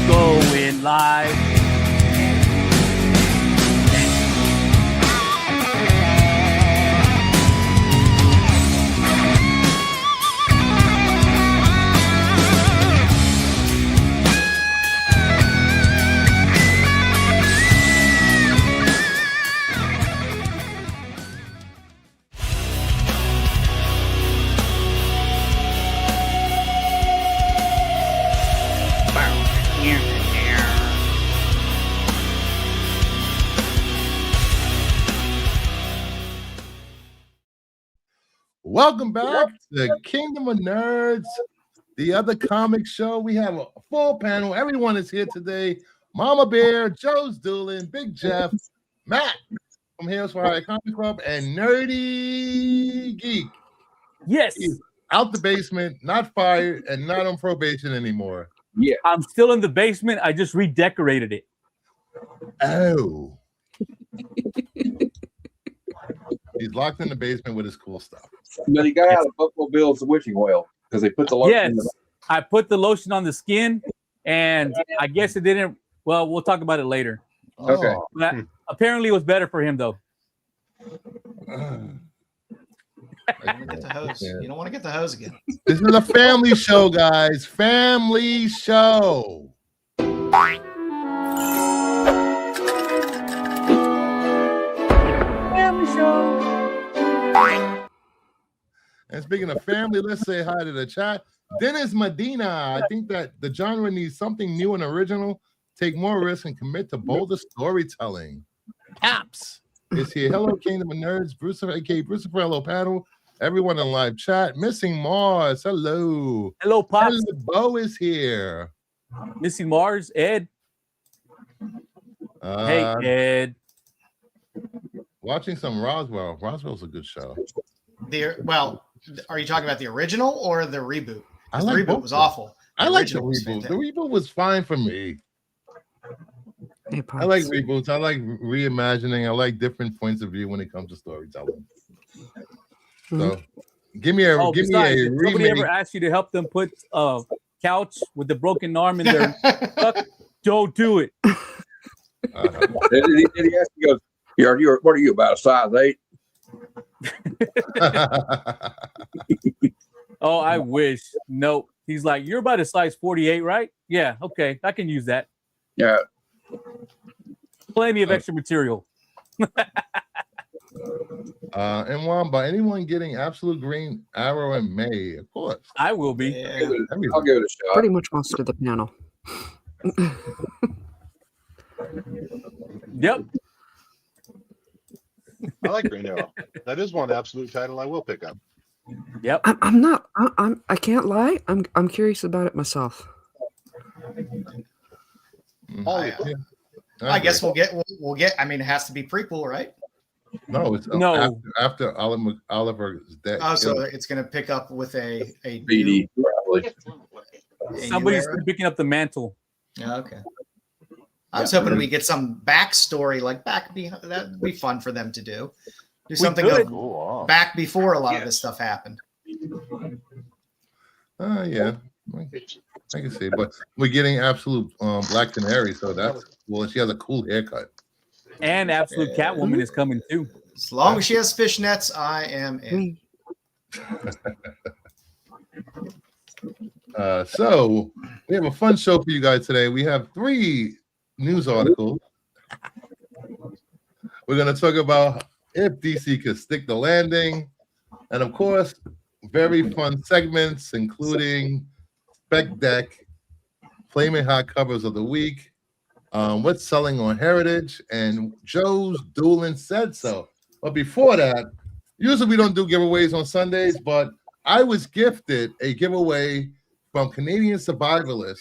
Going live. Welcome back to the Kingdom of Nerds, the other comic show. We have a full panel. Everyone is here today. Mama Bear, Joe's Doolin, Big Jeff, Matt from Heroes for Hire Comic Club, and Nerdy Geek. Yes. He's out the basement, not fired, and not on probation anymore. Yeah. I'm still in the basement. I just redecorated it. Oh. He's locked in the basement with his cool stuff. But he got out of Buffalo Bill's witching oil because they put the lotion in the... I put the lotion on the skin, and I guess it didn't. Well, we'll talk about it later. Okay. But apparently, it was better for him, though. Get the hose. You don't want to get the hose again. This is a family show, guys. Family show. Family show. And speaking of family, let's say hi to the chat. Dennis Medina. I think that the genre needs something new and original. Take more risk and commit to bolder storytelling. Apps is here. Hello, Kingdom of Nerds. Bruce, aka Bruce Hello Paddle. Everyone in live chat. Missing Mars. Hello. Hello, Pops. Hello, Bo is here. Missing Mars. Ed. Hey, Ed. Watching some Roswell. Roswell's a good show. Well, are you talking about the original or the reboot? I like the reboot both was awful. I like the reboot. The reboot was fine for me. I like reboots. I like reimagining. I like different points of view when it comes to storytelling. So, give me a remake. Somebody ever asked you to help them put a couch with the broken arm in their truck? Don't do it. Did he ask you? What are you, about a size 8? Oh, I wish. Nope. He's like, you're about a size 48, right? Yeah. Okay, I can use that. Yeah. Plenty of extra material. And Wamba, anyone getting Absolute Green Arrow in May? Of course. I will be. Yeah. I'll give it a shot. Pretty much most of the panel. Yep. I like Green Arrow. That is one absolute title I will pick up. Yep. I can't lie. I'm curious about it myself. Oh, yeah. I guess we'll get. I mean, it has to be prequel, right? No, it's No. after Oliver is dead. Oh, so it's going to pick up with a BD, probably. Somebody's picking up the mantle. Yeah, okay. I was hoping we get some backstory, like that'd be fun for them to do. Do something back before a lot of this stuff happened. Yeah, I can see. But we're getting Absolute Black Canary, so that's well. She has a cool haircut. And Absolute Catwoman is coming too. As long as she has fishnets, I am in. So we have a fun show for you guys today. We have 3 news articles. We're going to talk about if DC could stick the landing, and of course, very fun segments, including Spec Deck, Flaming Hot Covers of the Week, What's selling on Heritage, and Joe's Dueling Said So. But before that, usually we don't do giveaways on Sundays, but I was gifted a giveaway from Canadian Survivalists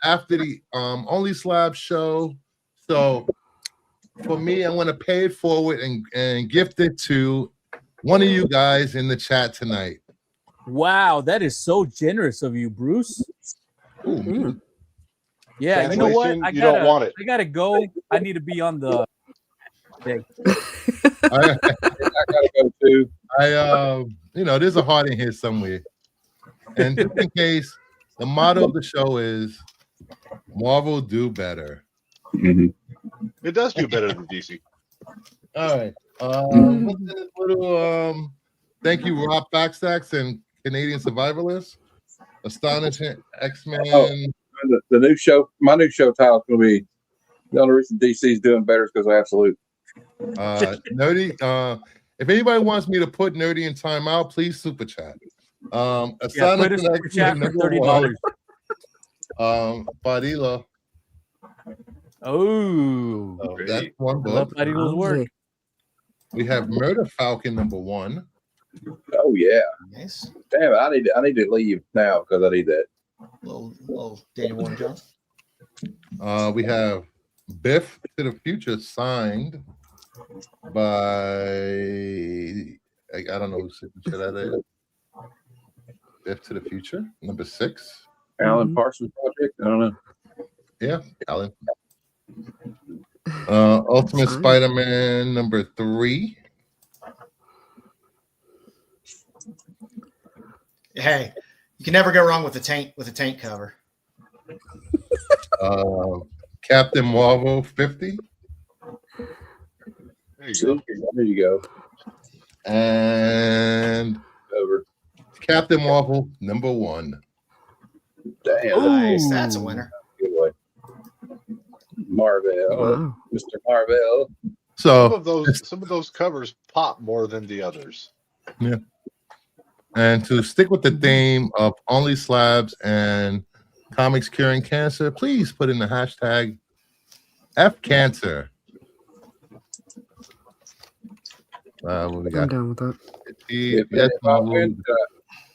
after the Only Slab show. So for me, I want to pay it forward and gift it to one of you guys in the chat tonight. Wow, that is so generous of you, Bruce. Ooh. Yeah, you know what? You don't want it. I gotta go. I need to be on the. I gotta go too. There's a heart in here somewhere. And just in case, the motto of the show is Marvel do better. Mm-hmm. It does do better than DC. All right. Thank you, Rob Backstacks and Canadian Survivalists. Astonishing X-Men. Oh, the new show, my new show title is going to be the only reason DC is doing better is because of Absolute. Nerdy. If anybody wants me to put Nerdy in timeout, please super chat. Astonishing super chat for $30. Padilla. Oh, That's one I love book. Padilla's work. We have Murder Falcon #1. Oh yeah, Nice. damn! I need to leave now because I need that. Little Daniel Warren Jones. We have Biff to the Future signed by I don't know whose signature that is. Biff to the Future, #6. Alan Parsons Project. I don't know. Yeah, Alan. Ultimate Spider-Man #3. Hey, you can never go wrong with a taint cover. Captain Marvel 50. There you go. There you go. And Over. Captain Marvel #1. Damn. Nice. That's a winner. Good way. Marvel. Wow. Mr. Marvel. So Some of those covers pop more than the others. yeah. And to stick with the theme of Only Slabs and comics curing cancer, please put in the hashtag #FCancer. What we I'm got? down with that.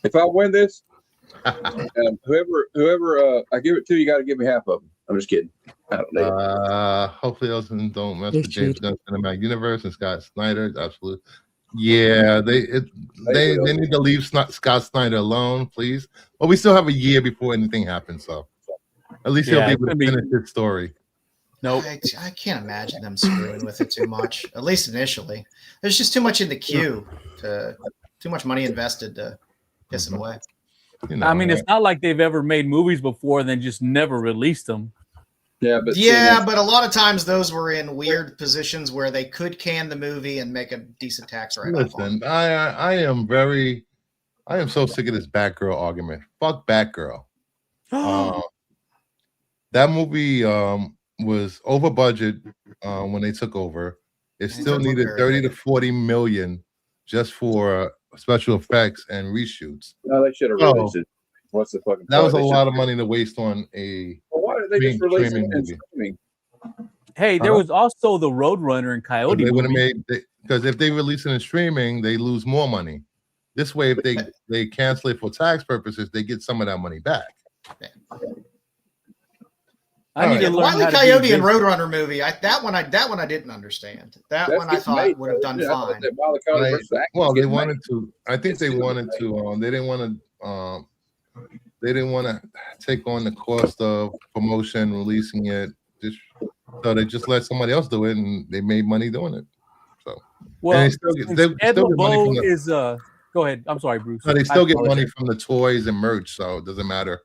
If I win this, whoever I give it to, you got to give me half of them. I'm just kidding. I don't know. Hopefully those don't mess It's with James cheap. Gunn Cinematic Universe and Scott Snyder. Absolutely. Yeah, they need to leave Scott Snyder alone, please. But we still have a year before anything happens, so at least he'll be able to finish his story. Nope. I can't imagine them screwing with it too much, at least initially. There's just too much in the queue, too much money invested to piss them away. You know, I mean, it's not like they've ever made movies before and then just never released them. Yeah, but but a lot of times those were in weird positions where they could can the movie and make a decent tax write-off. Listen, I am so sick of this Batgirl argument. Fuck Batgirl. That movie was over budget when they took over. It still needed 30 to 40 million just for special effects and reshoots. No, they should have released it. What's the fucking? That was a lot of money to waste on a. Well, why did they just release it in streaming? Hey, there was also the Roadrunner and Coyote. They would have movie. made because if they release it in streaming, they lose more money. This way, if they cancel it for tax purposes, they get some of that money back. I need to learn Wile E. how to Coyote do and Roadrunner movie. That one I didn't understand. That one I thought would have done fine. Well, they wanted to. I think they wanted to. They didn't want to. They didn't want to take on the cost of promotion, releasing it. So they just let somebody else do it, and they made money doing it. So well, and they still get money from the, go ahead. I'm sorry, Bruce. No, they still get money from the toys and merch, so it doesn't matter.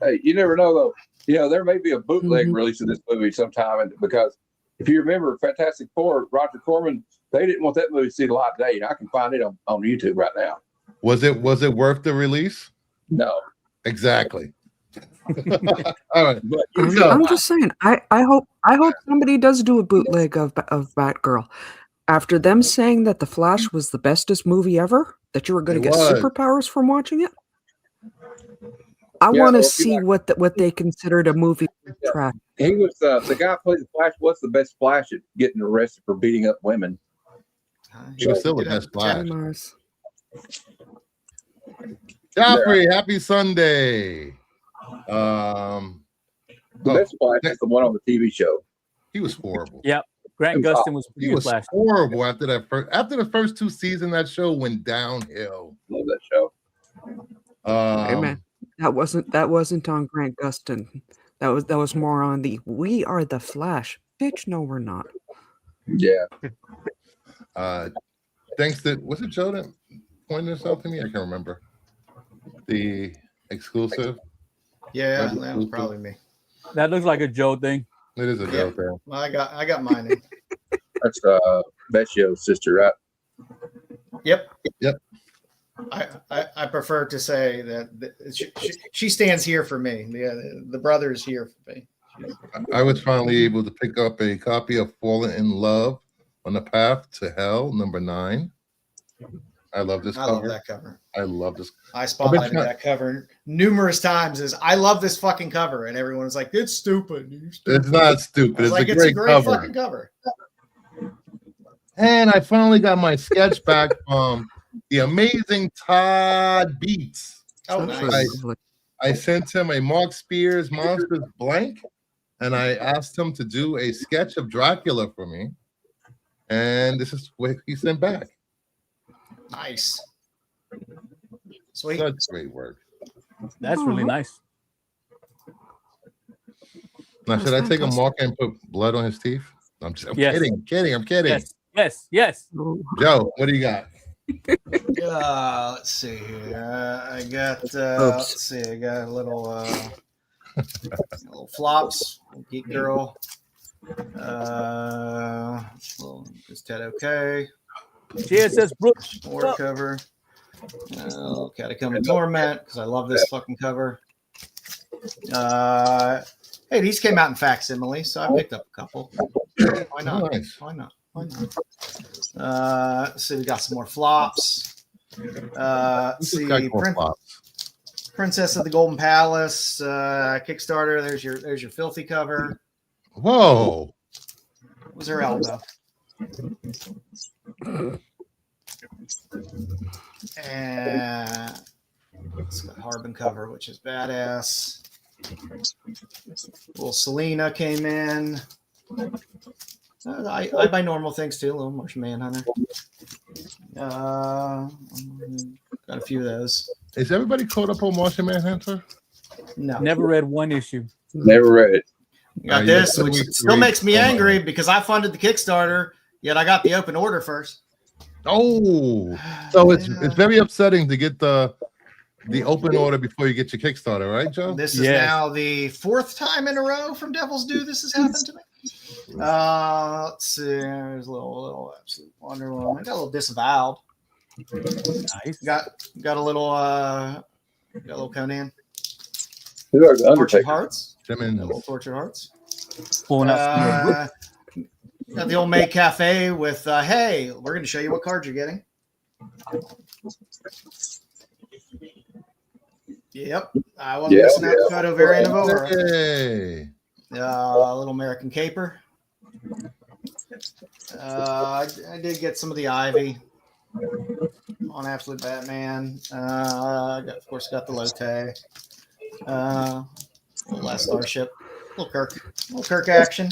Hey, you never know though. You know, there may be a bootleg release of this movie sometime, and because if you remember Fantastic Four, Roger Corman, they didn't want that movie to see the light of day. And I can find it on YouTube right now. Was it worth the release? No. Exactly. All right. But, I'm just saying. I hope somebody does do a bootleg of Batgirl. After them saying that The Flash was the bestest movie ever, that you were going to get superpowers from watching it. I Yeah, want to well, if you see like- what they considered a movie track. He was the guy who played the Flash. What's the best Flash at getting arrested for beating up women? He was still the Did have best Flash. Mars. Joffrey, happy Sunday. The best Flash is the one on the TV show. He was horrible. Yep. Grant Gustin was He pretty was Flash. horrible after the first 2 seasons. That show went downhill. Love that show. Hey man, that wasn't on Grant Gustin. That was more on the "We are the Flash." Bitch, no, we're not. Yeah. Thanks to was it Joe that pointed this out to me? I can't remember. The exclusive. Yeah, that was probably me. That looks like a Joe thing. It is a Joe thing. Well, I got mine in. That's Becchio's sister, right? Yep. Yep. I prefer to say that she stands here for me. The brother is here for me. I was finally able to pick up a copy of Fallen in Love on the Path to Hell, number 9. I love this cover. I love that cover. I love this. I spotlighted that cover numerous times. I love this fucking cover, and everyone was like, "It's stupid." It's not stupid. It's a great cover. Fucking cover. And I finally got my sketch back from the amazing Todd Beats. Oh, nice. I sent him a Mark Spears Monsters blank, and I asked him to do a sketch of Dracula for me. And this is what he sent back. Nice. Sweet. Such great work. That's really nice. Now, should I take a marker and put blood on his teeth? I'm kidding. I'm kidding. Yes. Joe, what do you got? Let's see here. I got I got a little flops, Geek Girl. Is Ted okay? JSS Brooks. More cover. Catacomb and Torment, because I love this fucking cover. Hey, these came out in facsimile, so I picked up a couple. Why not? Nice. Why not? So we got some more flops. See, Princess of the Golden Palace, Kickstarter. There's your filthy cover. Whoa. What was her elbow? And it's got Harbin cover, which is badass. Little Selena came in. I buy normal things too. A little Martian Manhunter. Got a few of those. Is everybody caught up on Martian Manhunter? No, Never read one issue. Never read it. Got this, which still makes me angry because I funded the Kickstarter, yet I got the open order first. Oh, so it's very upsetting to get the open order before you get your Kickstarter, right, Joe? This is now the 4th time in a row from Devil's Due this has happened to me. Let's see. There's a little Absolute Wonder Woman. I got a little Disavowed. Nice. Got a little Conan. Who are the Tortured Undertaker? Hearts. Simmons. Little Tortured Hearts. Pulling out Got the old May Cafe with hey, we're going to show you what cards you're getting. Yep, I wasn't missing out the photo variant of Aurora. Hey. Little American Caper. I did get some of the Ivy on Absolute Batman. Of course, got the Lotte. Last Starship. Little Kirk action.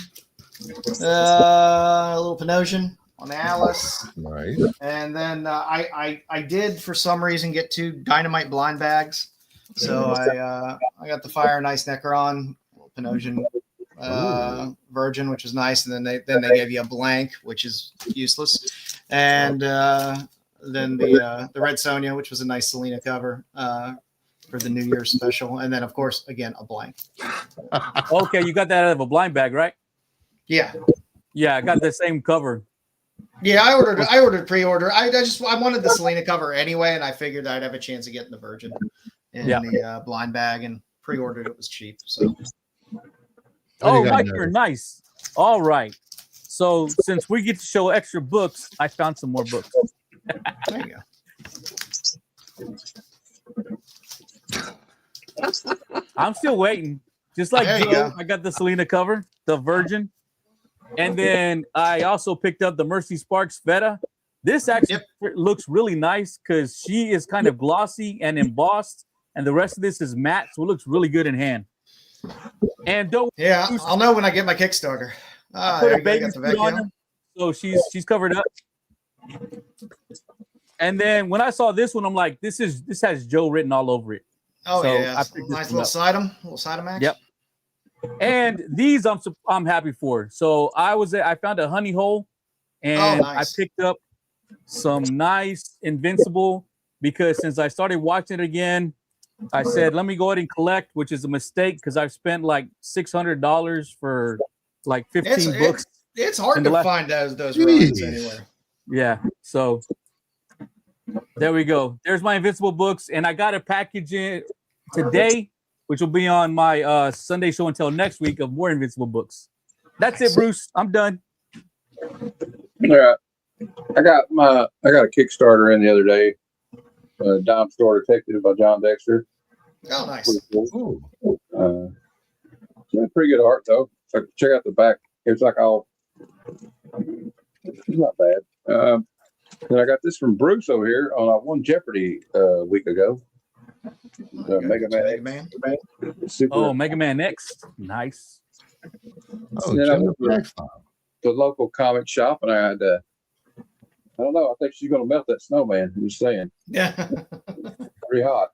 A little Panosian on the Alice. Nice. And then I did for some reason get 2 Dynamite blind bags. So I got the Fire and Ice Necron, Panosian Virgin, which is nice, and then they gave you a blank, which is useless, and then the Red Sonja, which was a nice Selena cover for the New Year's special, and then of course again a blank. Okay, you got that out of a blind bag, right? Yeah, I got the same cover. Yeah, I ordered pre-order. I wanted the Selena cover anyway, and I figured I'd have a chance of getting the Virgin in the blind bag, and pre-ordered it was cheap. So. Oh, Mike, you're nice. All right. So since we get to show extra books, I found some more books. There you go. I'm still waiting. Just like There you Joe, go. I got the Selena cover, the Virgin. And then I also picked up the Mercy Sparks Veta. This actually looks really nice because she is kind of glossy and embossed, and the rest of this is matte, so it looks really good in hand. And don't I'll know when I get my Kickstarter. I put there a you go, baby got the suit on Vecchio. her, so she's covered up. And then when I saw this one, I'm like, this has Joe written all over it. Oh So yeah, I picked this nice one little up. Sidem Max. Yep. And these I'm happy for. So I found a honey hole, and nice. I picked up some nice Invincible because since I started watching it again, I said let me go ahead and collect, which is a mistake because I've spent like $600 for like 15 books. It's hard to find those runs anywhere. Yeah. So there we go. There's my Invincible books, and I got a package in today, which will be on my Sunday show until next week of more Invincible books. That's it, Bruce. I'm done. All right. I got a Kickstarter in the other day. Dime Store Detective by John Dexter. Oh, nice. Cool. Pretty good art though. So check out the back. It's like all. It's not bad. Then I got this from Bruce over here on One Jeopardy a week ago. Mega Man. Oh, Mega Man X. Nice. Oh, then I Jim went the to Black Star. the local comic shop, and I had I don't know. I think she's going to melt that snowman. I'm just saying. Yeah. Pretty hot.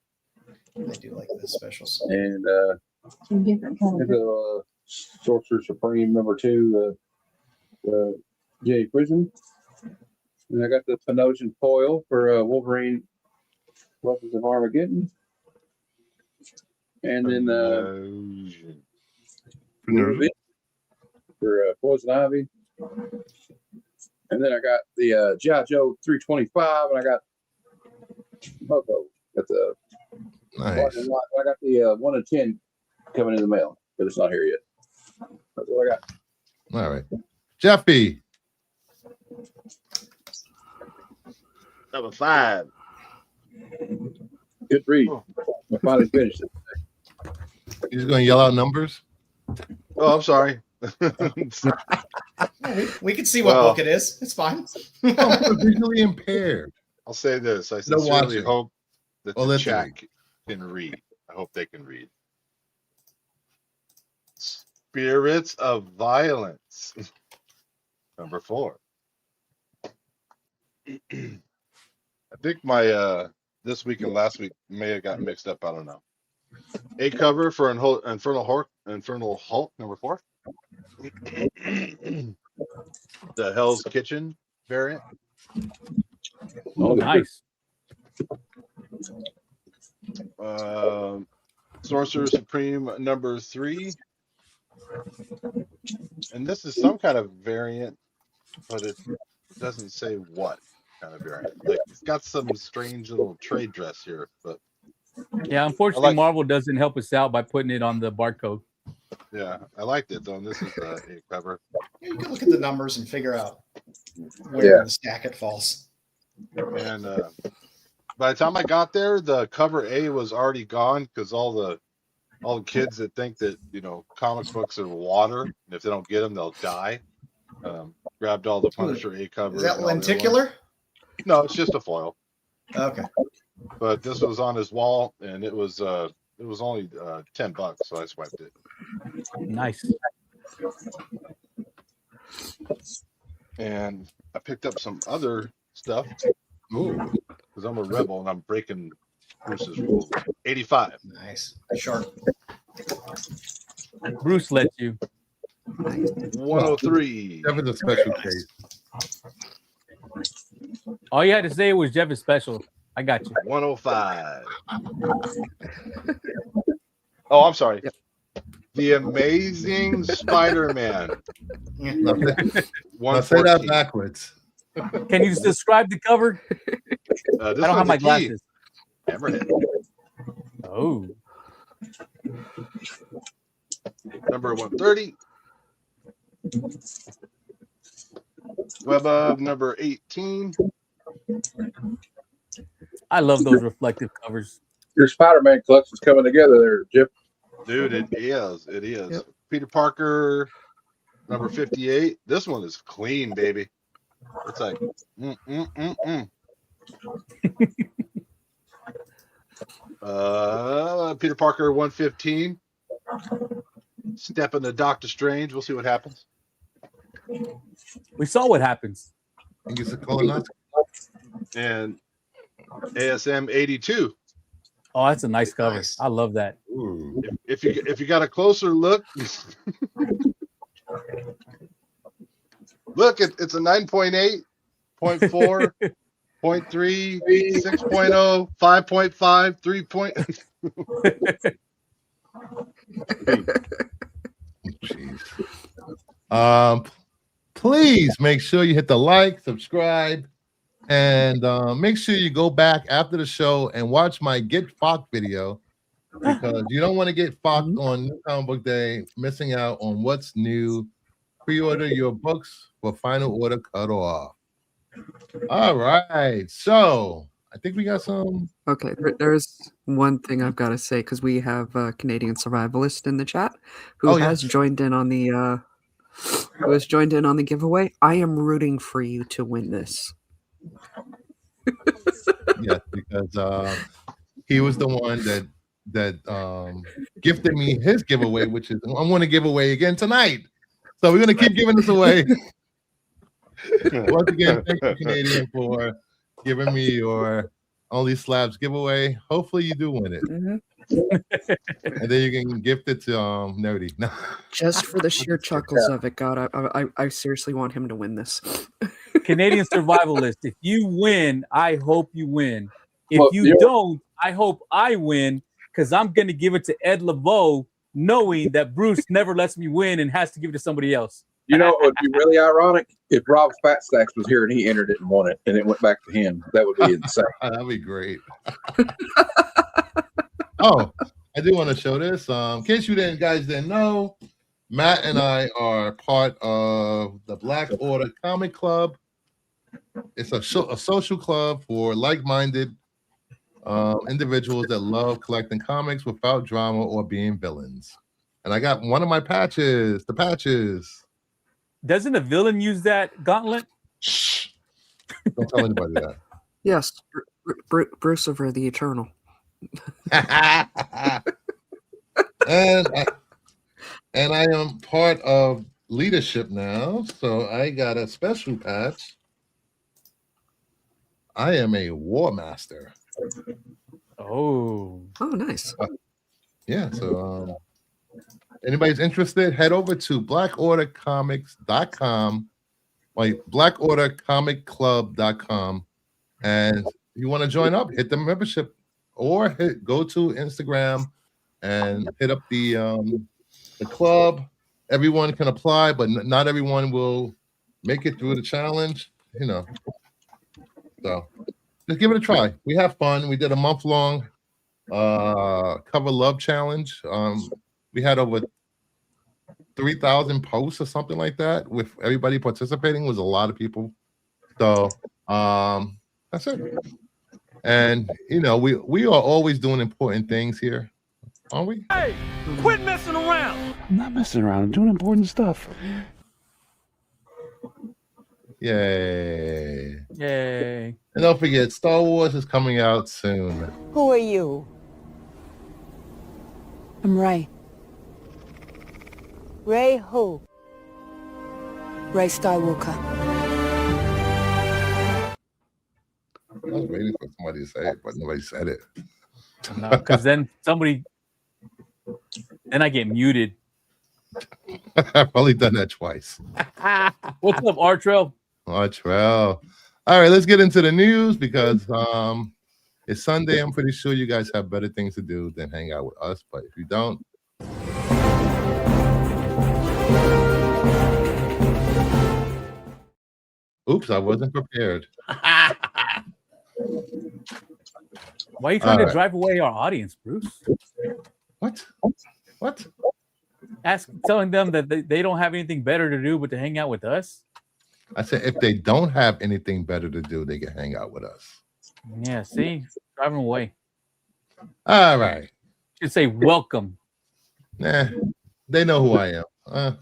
They do like this specials. And the Sorcerer Supreme #2, Jenny Prison. And I got the Panosian foil for Wolverine Weapons of Armageddon. And then for Poison Ivy. And then I got the G.I. Joe 325, and I got Moto. Got the Nice. I got the 1 of 10 coming in the mail, but it's not here yet. That's what I got. All right. Jeffy. Number 5. Good read. I finally finished it. He's going to yell out numbers. Oh, I'm sorry. We can see what book it is. It's fine. I'm visually impaired. I'll say this. I No sincerely watching. hope that the let's chat can read. I hope they can read. Spirits of Violence. Number 4. I think my this week and last week may have got mixed up. I don't know. A cover for Infernal Hulk #4. The Hell's Kitchen variant. Oh, nice. Sorcerer Supreme #3. And this is some kind of variant, but it doesn't say what kind of variant. Like, it's got some strange little trade dress here, but yeah, unfortunately, Marvel doesn't help us out by putting it on the barcode. yeah, I liked it though. And this is a cover. You can look at the numbers and figure out where in the stack it falls. And by the time I got there, the cover A was already gone because all the kids that think that comic books are water, and if they don't get them, they'll die. Grabbed all the Punisher A covers. Is that lenticular? No, it's just a foil. Okay. But this was on his wall, and it was only $10, so I swiped it. Nice. And I picked up some other stuff. Ooh. Because I'm a rebel and I'm breaking Bruce's rules. 85. Nice. Sharp. Bruce let you. 103. That was a special case. All you had to say was Jeff is special. I got you. 105. Oh, I'm sorry. The Amazing Spider-Man. Now say that backwards. Can you describe the cover? I don't have my glasses. Hammerhead. Oh. Number 130. Web of number 18. I love those reflective covers. Your Spider-Man collection's coming together there, Jim. Dude, it is. It is. Yep. Peter Parker, number 58. This one is clean, baby. It's like, Peter Parker 115. Step into Doctor Strange. We'll see what happens. We saw what happens. I think it's a colonoscopy. And ASM 82. Oh, that's a nice cover. Nice. I love that. Ooh. If you got a closer look, look, it's a 9.8, 0.4, 0.3, 6.0, 5.5, 3 point. Jeez. Please make sure you hit the like, subscribe, and make sure you go back after the show and watch my Get Focked video, because you don't want to get focked on New Comic Book Day, missing out on what's new. Pre-order your books for final order cut off. All right, so I think we got some. Okay, there's one thing I've got to say, because we have a Canadian survivalist in the chat who has joined in on the giveaway. I am rooting for you to win this. Yes, because he was the one that gifted me his giveaway, which is I'm going to give away again tonight. So we're going to keep giving this away. Once again, thank you, Canadian, for giving me your Only Slabs giveaway. Hopefully you do win it. And then you can gift it to Nerdy. Just for the sheer chuckles of it, God, I seriously want him to win this. Canadian survivalist. If you win, I hope you win. If Well, you don't, I hope I win, because I'm going to give it to Ed Laveau, knowing that Bruce never lets me win and has to give it to somebody else. You know, it would be really ironic if Rob Fatstacks was here and he entered it and won it, and it went back to him. That would be insane. That'd be great. Oh, I do want to show this. In case you guys didn't know, Matt and I are part of the Black Order Comic Club. It's a social club for like-minded individuals that love collecting comics without drama or being villains. And I got one of my patches, the patches. Doesn't a villain use that gauntlet? Shh. Don't tell anybody that. Yes, Brucifer the Eternal. and I am part of leadership now, so I got a special patch. I am a War Master. Oh, nice. Yeah, so anybody's interested, head over to blackordercomics.com, like blackordercomicclub.com, and if you want to join up, hit the membership, or go to Instagram and hit up the club. Everyone can apply, but not everyone will make it through the challenge, So just give it a try. We have fun. We did a month-long cover love challenge. We had over 3,000 posts or something like that, with everybody participating. It was a lot of people. So that's it. And we are always doing important things here, aren't we? Hey, quit messing around. I'm not messing around. I'm doing important stuff. Yay. yay. And don't forget, Star Wars is coming out soon. Who are you? I'm Rey. Rey who? Rey Skywalker. I was waiting for somebody to say it, but nobody said it. No, because then I get muted. I've only done that twice. What's up, Artrell? Artrell. All right, let's get into the news, because it's Sunday. I'm pretty sure you guys have better things to do than hang out with us. But if you don't, oops, I wasn't prepared. Why are you trying to drive away our audience, Bruce? What? Telling them that they don't have anything better to do but to hang out with us? I said if they don't have anything better to do, they can hang out with us. Yeah, see? Drive them away. All right. Should say welcome. Nah, they know who I am.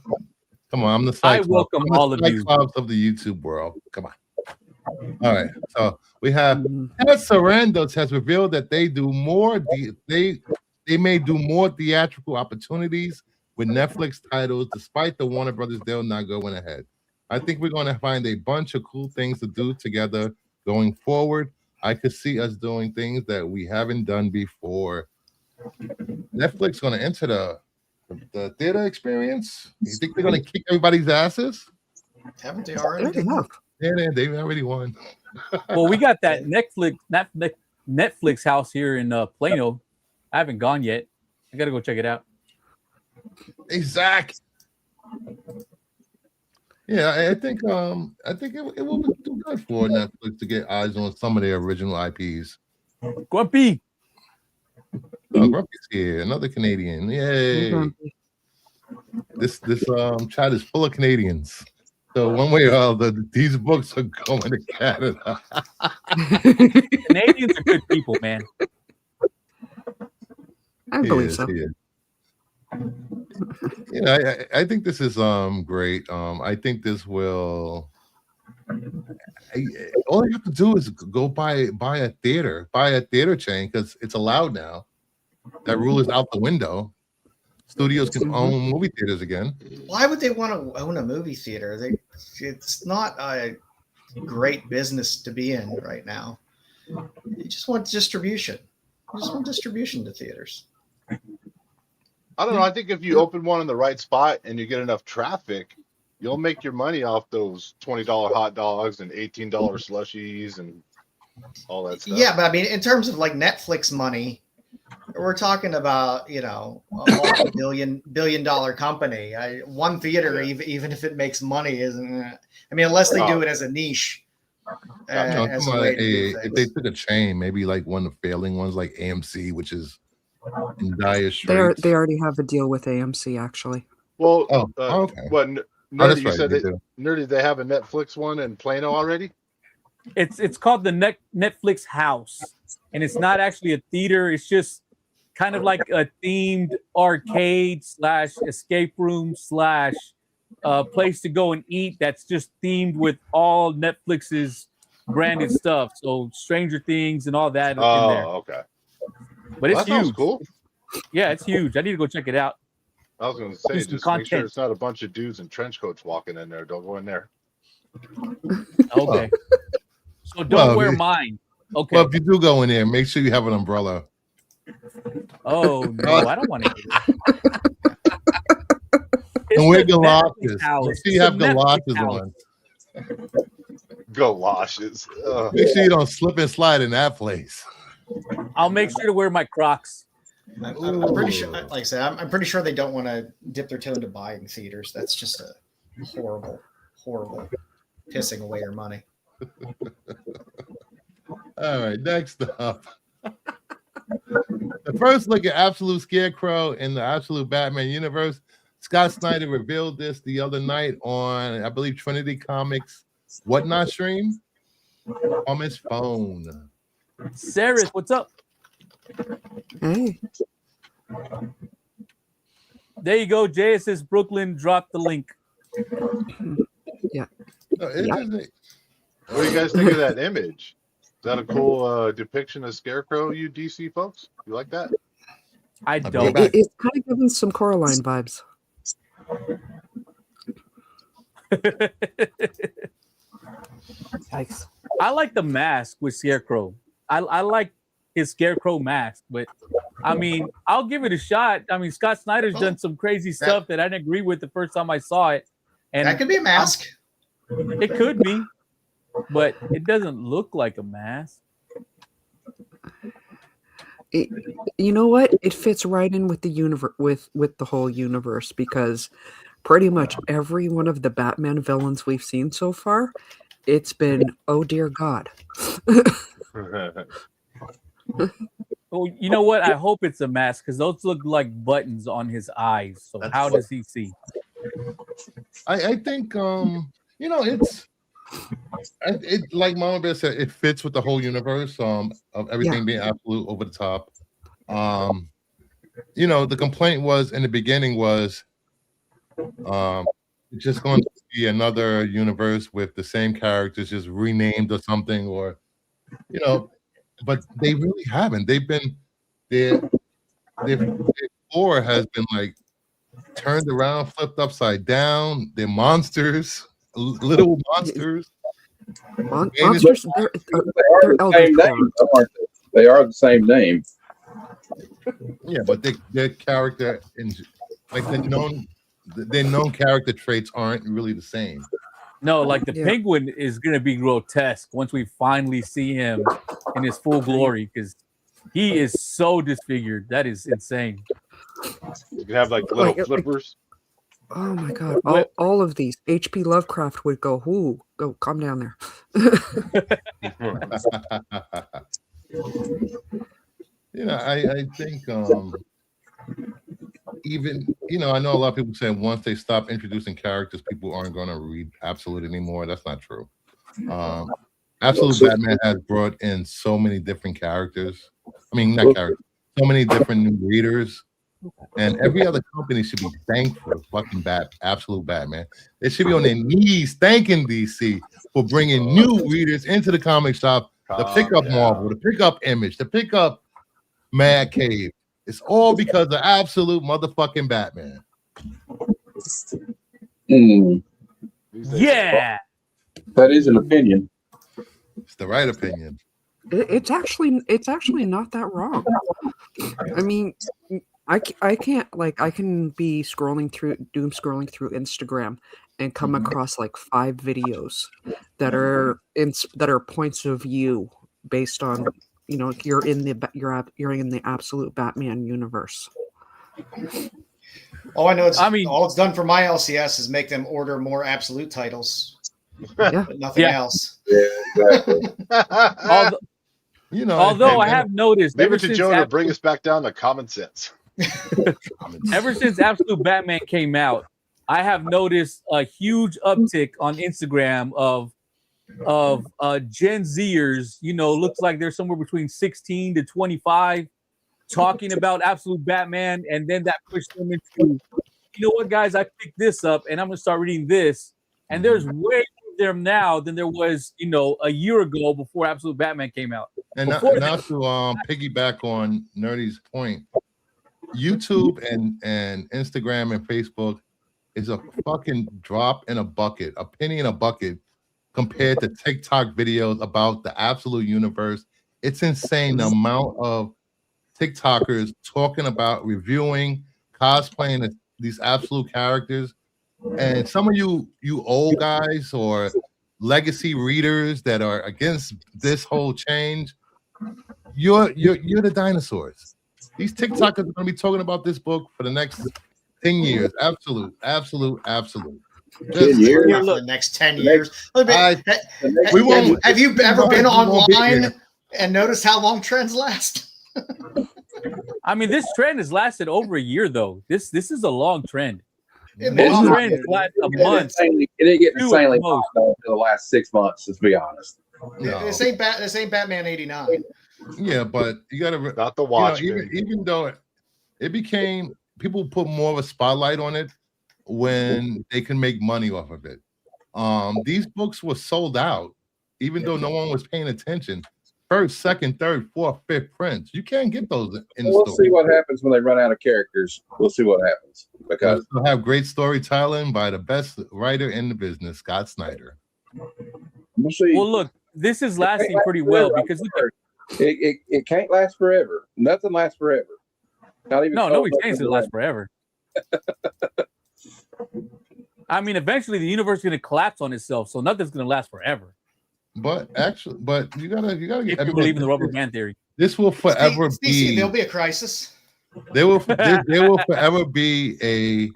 Come on, I'm the Cyclops. welcome I'm the all of you. Cyclops of the YouTube world. Come on. All right. So we have Sarandos has revealed that they do more. They may do more theatrical opportunities with Netflix titles, despite the Warner Brothers deal not going ahead. I think we're going to find a bunch of cool things to do together going forward. I could see us doing things that we haven't done before. Netflix going to enter the theater experience. You think they're going to kick everybody's asses? Haven't they already done that? Yeah, they already won. Well, we got that Netflix house here in Plano. I haven't gone yet. I got to go check it out. Hey, Zach. Yeah, I think it will do good for Netflix to get eyes on some of their original IPs. Grumpy. Oh, Grumpy's here, another Canadian. Yay! This chat is full of Canadians. So one way or other, these books are going to Canada. Canadians are good people, man. I believe so. Yeah, I think this is great. I think this will. All you have to do is go buy a theater chain, because it's allowed now. That rule is out the window. Studios can own movie theaters again. Why would they want to own a movie theater? It's not a great business to be in right now. You just want distribution. You just want distribution to theaters. I don't know. I think if you open one in the right spot and you get enough traffic, you'll make your money off those $20 hot dogs and $18 slushies and all that stuff. Yeah, but I mean, in terms of like Netflix money, we're talking about, a multi-billion-dollar company. One theater, even if it makes money, isn't. I mean, unless they do it as a niche. As a way to do if things. they took a chain, maybe like one of the failing ones, like AMC, which is in dire straits. They already have a deal with AMC, actually. Well, okay. What Oh, Nerdy, that's you right, said they that do. Nerdy, they have a Netflix one in Plano already? It's called the Netflix house, and it's not actually a theater. It's just kind of like a themed arcade / escape room / place to go and eat. That's just themed with all Netflix's branded stuff. So Stranger Things and all that in there. Oh, okay. But it's That sounds huge. cool. Yeah, it's huge. I need to go check it out. I was going to Do say, some just make sure content. it's not a bunch of dudes in trench coats walking in there. Don't go in there. Okay. So don't wear if- mine. Okay. Well, if you do go in there, make sure you have an umbrella. Oh no, I don't want to. And wear the galoshes. Netflix house. Make sure It's you have the Netflix galoshes house. on. Galoshes. Make sure you don't slip and slide in that place. I'll make sure to wear my Crocs. I'm pretty sure, like I said, I'm pretty sure they don't want to dip their toe into buying theaters. That's just a horrible pissing away your money. All right, next up. The first look at Absolute Scarecrow in the Absolute Batman universe. Scott Snyder revealed this the other night on, I believe, Trinity Comics Whatnot stream on his phone. Sarah, what's up? Hey. There you go. JSS Brooklyn dropped the link. Yeah. No, What do you guys think of that image? Is that a cool depiction of Scarecrow, you DC folks? You like that? I don't. It's kind of giving some Coraline vibes. Yikes. I like the mask with Scarecrow. I like his Scarecrow mask, but I mean, I'll give it a shot. I mean, Scott Snyder's done some crazy stuff that I didn't agree with the first time I saw it. And That could be a mask. It could be, but it doesn't look like a mask. You know what? It fits right in with the universe, with the whole universe, because pretty much every one of the Batman villains we've seen so far, it's been, oh dear God. Well, you know what? I hope it's a mask because those look like buttons on his eyes. So how does he see? I think it's like Mama Bear said, it fits with the whole universe of everything being absolute over the top. You know, the complaint was in the beginning was just going to be another universe with the same characters just renamed or something, or you know, but they really haven't. They've been their core has been like turned around, flipped upside down. They're monsters, little monsters. Monsters, they're the elder same core. name, aren't they? They are the same name. Yeah, but their character like their known character traits aren't really the same. No, like the penguin is gonna be grotesque once we finally see him in his full glory because he is so disfigured. That is insane. You can have like little flippers. Oh my god! All of these H.P. Lovecraft would go. Ooh, go calm down there. I think even I know a lot of people say once they stop introducing characters, people aren't going to read Absolute anymore. That's not true. Absolute Batman has brought in so many different characters. I mean, not characters, so many different new readers. And every other company should be thankful for fucking Absolute Batman. They should be on their knees thanking DC for bringing new readers into the comic shop to pick up Marvel, to pick up Image, to pick up Mad Cave. It's all because of Absolute motherfucking Batman. Yeah, that is an opinion. It's the right opinion. It's actually not that wrong. I mean, I can't I can be scrolling through Instagram and come across like 5 videos that are points of view based on you're in the Absolute Batman universe. All I know is all it's done for my LCS is make them order more Absolute titles. Yeah, but nothing else. Yeah, exactly. Although I have noticed, leave it to Joe to bring us back down to common sense. Ever since Absolute Batman came out, I have noticed a huge uptick on Instagram of Gen Zers. Looks like they're somewhere between 16 to 25 talking about Absolute Batman, and then that pushed them into, you know what, guys, I picked this up and I'm gonna start reading this. And there's way more of them now than there was, a year ago before Absolute Batman came out. And now to piggyback on Nerdy's point, YouTube and Instagram and Facebook is a fucking drop in a bucket, a penny in a bucket compared to TikTok videos about the Absolute universe. It's insane the amount of TikTokers talking about reviewing, cosplaying these Absolute characters. And some of you old guys or legacy readers that are against this whole change, you're the dinosaurs. These TikTokers are going to be talking about this book for the next 10 years. Absolute. 10 years? For the next 10 years. Have you ever been online and noticed how long trends last? I mean, this trend has lasted over a year, though. This is a long trend. This trend lasts a month. It didn't get insanely popular for the last 6 months, let's be honest. No. This ain't Batman 89. Yeah, but you got to not the watch. Even though it became, people put more of a spotlight on it when they can make money off of it. These books were sold out, even though no one was paying attention. First, second, third, fourth, fifth prints. You can't get those in the store. We'll see what happens when they run out of characters. We'll see what happens. Because we'll have great storytelling by the best writer in the business, Scott Snyder. We'll see. Well, look, this is lasting pretty well because it can't last forever. Nothing lasts forever. Nobody's saying it's going to last forever. I mean, eventually the universe is going to collapse on itself, so nothing's going to last forever. But you gotta if you believe in the rubber band theory. This will forever be. There'll be a crisis. There will forever be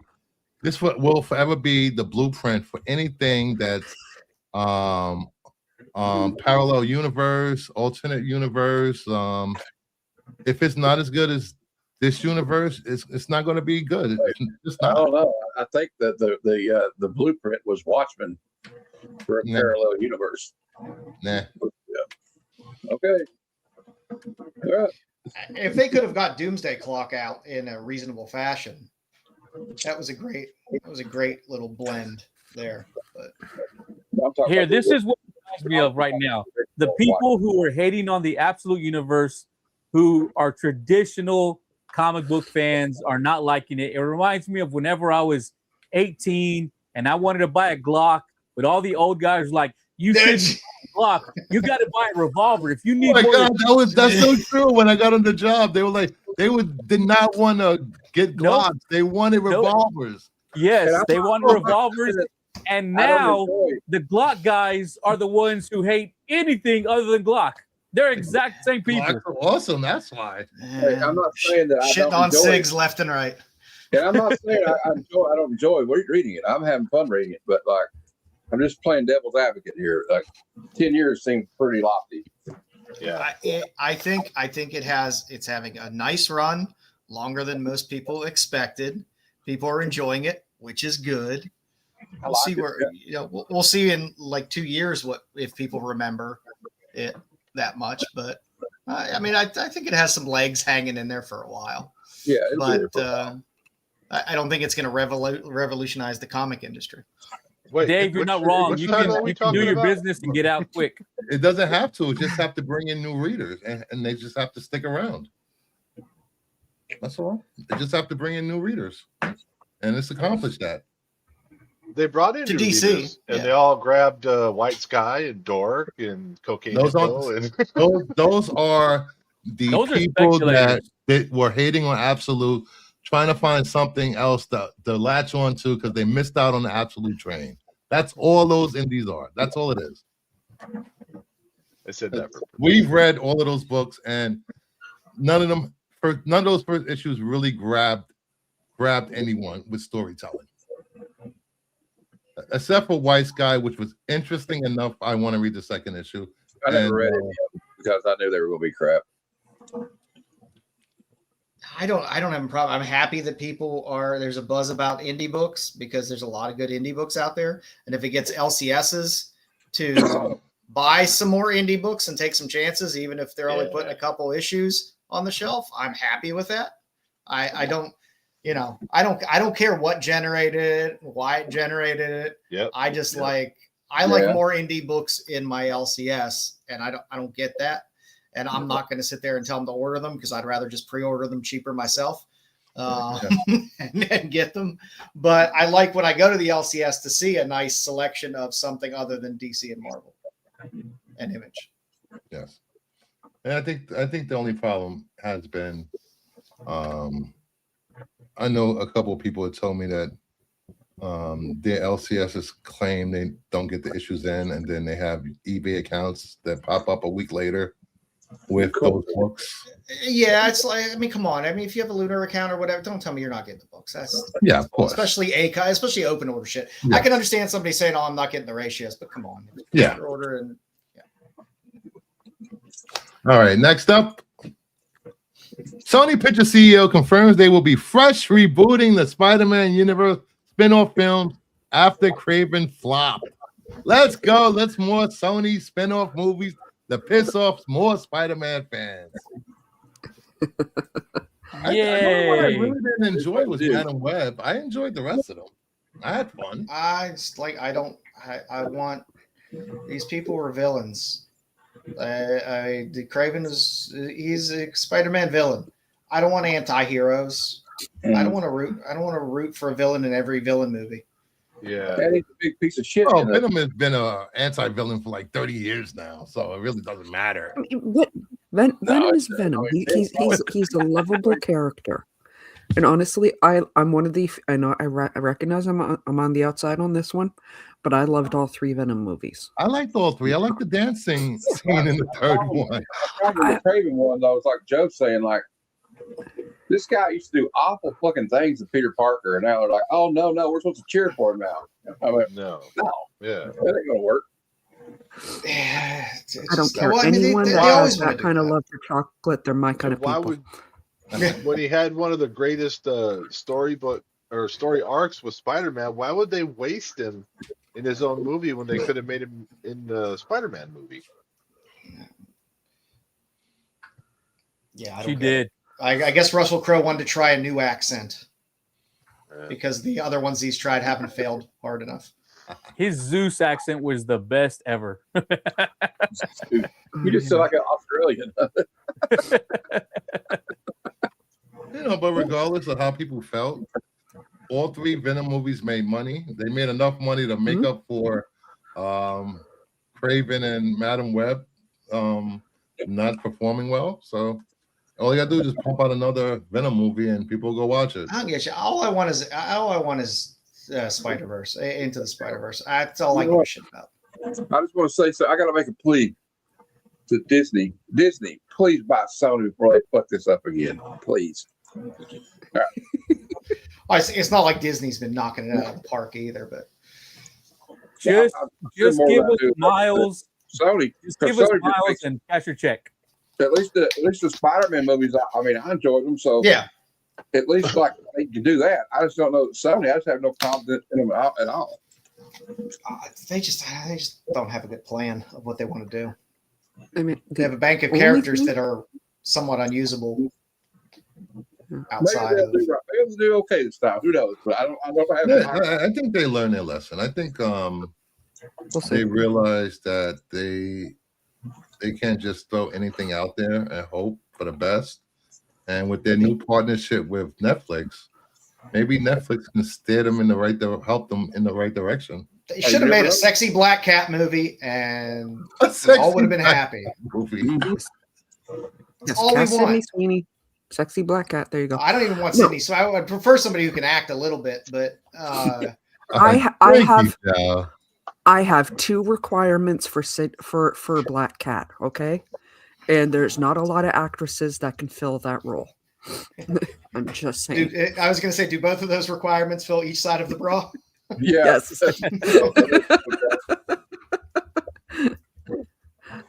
will forever be the blueprint for anything that's parallel universe, alternate universe. If it's not as good as this universe, it's not going to be good. It's not. I don't know. I think that the blueprint was Watchmen for a parallel universe. Nah. Yeah. Okay. All right. if they could have got Doomsday Clock out in a reasonable fashion, that was a great little blend there. But Here, this is what it reminds me of right now. The people who are hating on the Absolute Universe, who are traditional comic book fans, are not liking it. It reminds me of whenever I was 18 and I wanted to buy a Glock, but all the old guys were like, you shouldn't buy a Glock. You got to buy a revolver. If you need Oh my more God, that's so true. When I got on the job, they were like, did not want to get Glocks. They wanted revolvers. Yes, they wanted revolvers. And now the Glock guys are the ones who hate anything other than Glock. They're exact same people. Glocks are awesome. That's why. Hey, I'm not saying that I shitting don't on enjoy SIGs it. left and right. And I'm not saying I don't enjoy reading it. I'm having fun reading it, but like I'm just playing devil's advocate here. Like 10 years seems pretty lofty. Yeah. I think it's having a nice run, longer than most people expected. People are enjoying it, which is good. We'll see we'll see in like 2 years what if people remember it that much. But I mean, I think it has some legs hanging in there for a while. Yeah, but I don't think it's going to revolutionize the comic industry. Wait, Dave, you're not wrong. You can do your business and get out quick. It doesn't have to. It just have to bring in new readers, and they just have to stick around. That's all. They just have to bring in new readers, and it's accomplished that. They brought in To new DC, readers, and they all grabbed White Sky and Dork and Cocaine. Those are the people that were hating on Absolute, trying to find something else to latch on to because they missed out on the Absolute train. That's all those indies are. That's all it is. I said that. We've read all of those books, and none of those first issues really grabbed anyone with storytelling. Except for White Sky, which was interesting enough. I want to read the second issue. I never read it because I knew they were going to be crap. I don't have a problem. I'm happy that there's a buzz about indie books because there's a lot of good indie books out there. And if it gets LCSs to buy some more indie books and take some chances, even if they're only putting a couple issues on the shelf, I'm happy with that. I don't care what generated it, why it generated it. Yep. I just like more indie books in my LCS, and I don't get that. And I'm not going to sit there and tell them to order them because I'd rather just pre-order them cheaper myself and get them. But I like when I go to the LCS to see a nice selection of something other than DC and Marvel and Image. Yes, and I think the only problem has been, I know a couple of people had told me that their LCSs claim they don't get the issues in, and then they have eBay accounts that pop up a week later with those books. Yeah, it's like, I mean, come on. I mean, if you have a Lunar account or whatever, don't tell me you're not getting the books. That's of course. Especially open order shit. Yeah. I can understand somebody saying, "Oh, I'm not getting the ratios," but come on. Yeah. Order and All right. Next up, Sony Pictures CEO confirms they will be fresh rebooting the Spider-Man universe spin-off films after Craven flopped. Let's go. Let's more Sony spin-off movies to piss off more Spider-Man fans. I know what I really didn't enjoy was Madam Web. I enjoyed the rest of them. I had fun. I want these people were villains. Craven he's a Spider-Man villain. I don't want anti-heroes. I don't want to root for a villain in every villain movie. Yeah, that is a big piece of shit. Oh, Venom has been an anti-villain for like 30 years now, so it really doesn't matter. Venom is Venom. He's a lovable character, and honestly, I'm one of the. I know I recognize I'm on the outside on this one, but I loved all 3 Venom movies. I liked all 3. I liked the dancing scene in the third one. The Craven one, though, it's like Joe saying, like, this guy used to do awful fucking things to Peter Parker, and now they're like, oh, no, we're supposed to cheer for him now. I mean, no. Yeah. That ain't going to work. I don't care. Anyone that has that kind of love for chocolate, they're my kind of people. When he had one of the greatest story arcs with Spider-Man, why would they waste him in his own movie when they could have made him in the Spider-Man movie? Yeah, I She don't get it. did. I guess Russell Crowe wanted to try a new accent because the other ones he's tried haven't failed hard enough. His Zeus accent was the best ever. You just sound like an Australian. But regardless of how people felt, all three Venom movies made money. They made enough money to make up for Craven and Madam Web not performing well. So all you gotta do is just pump out another Venom movie and people go watch it. I don't get you. All I want is Spider-Verse, Into the Spider-Verse. That's all I give a shit about. I just want to say, so I got to make a plea to Disney. Disney, please buy Sony before they fuck this up again. Please. All Well, it's not like Disney's been knocking it out of the park either, but Just give us Miles. Sony. Just give us Sony Miles and cash your check. At least the Spider-Man movies. I mean, I enjoyed them. So yeah, at least like they can do that. I just don't know Sony. I just have no confidence in them at all. they just don't have a good plan of what they want to do. I mean, They have a bank of only characters thing- that are somewhat unusable Maybe outside they'll of. do right. Maybe they'll do okay this time. Who knows? But I don't have. I think they learned their lesson. I think we'll see. they realized that they can't just throw anything out there and hope for the best. And with their new partnership with Netflix, maybe Netflix can steer them in the right help them in the right direction. They should have made a sexy black cat movie, and we all would have been happy. Movie. Yes, all we cast Sydney want. Sweeney, sexy black cat. There you go. I don't even want No. Sydney, so I would prefer somebody who can act a little bit. But I have two requirements for Black Cat, okay? And there's not a lot of actresses that can fill that role. I'm just saying. I was going to say, do both of those requirements fill each side of the bra? Yeah. Yes.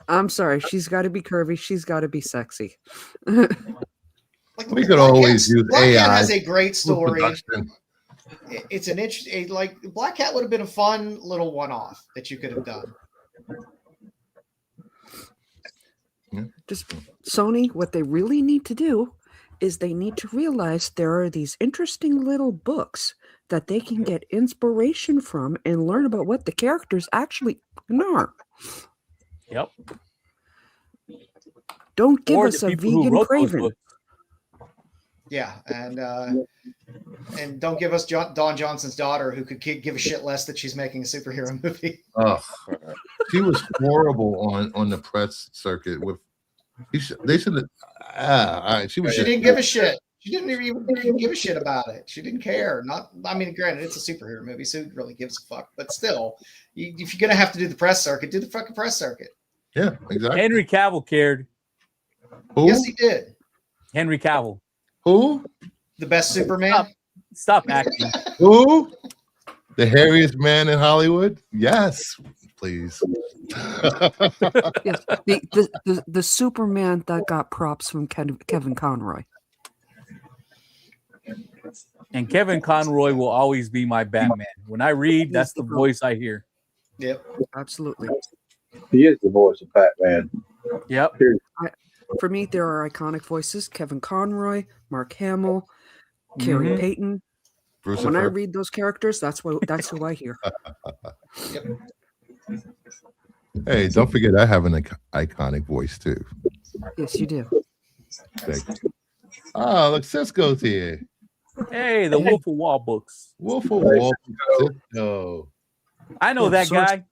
I'm sorry. She's got to be curvy. She's got to be sexy. Like, We could always use Black Cat AI. has a great story. Production. It's an interesting, like Black Cat would have been a fun little one-off that you could have done. Just Sony, what they really need to do is they need to realize there are these interesting little books that they can get inspiration from and learn about what the characters actually are. Yep. Don't give Or us the a people who vegan wrote those Craven. books. Yeah, and don't give us Dawn Johnson's daughter, who could give a shit less that she's making a superhero movie. Oh, she was horrible on the press circuit. They should have. She was. She didn't give a shit. She didn't even give a shit about it. She didn't care. I mean, granted, it's a superhero movie, so who really gives a fuck? But still, if you're gonna have to do the press circuit, do the fucking press circuit. Yeah, exactly. Henry Cavill cared. Who? Yes, he did. Henry Cavill. Who? The best Superman. Stop acting. Who? The hairiest man in Hollywood? Yes, please. Yes, the Superman that got props from Kevin Conroy. And Kevin Conroy will always be my Batman. When I read, that's the voice I hear. Yep. Absolutely. He is the voice of Batman. Yep. For me, there are iconic voices: Kevin Conroy, Mark Hamill, Carrie Payton. Bruce When I Effect. read those characters, that's who I hear. Hey, don't forget I have an iconic voice too. Yes, you do. Thank you. Oh, look, Cisco's here. Hey, the Wolf of Wall books. Wolf of Wall. Cisco. I know Yeah, that guy.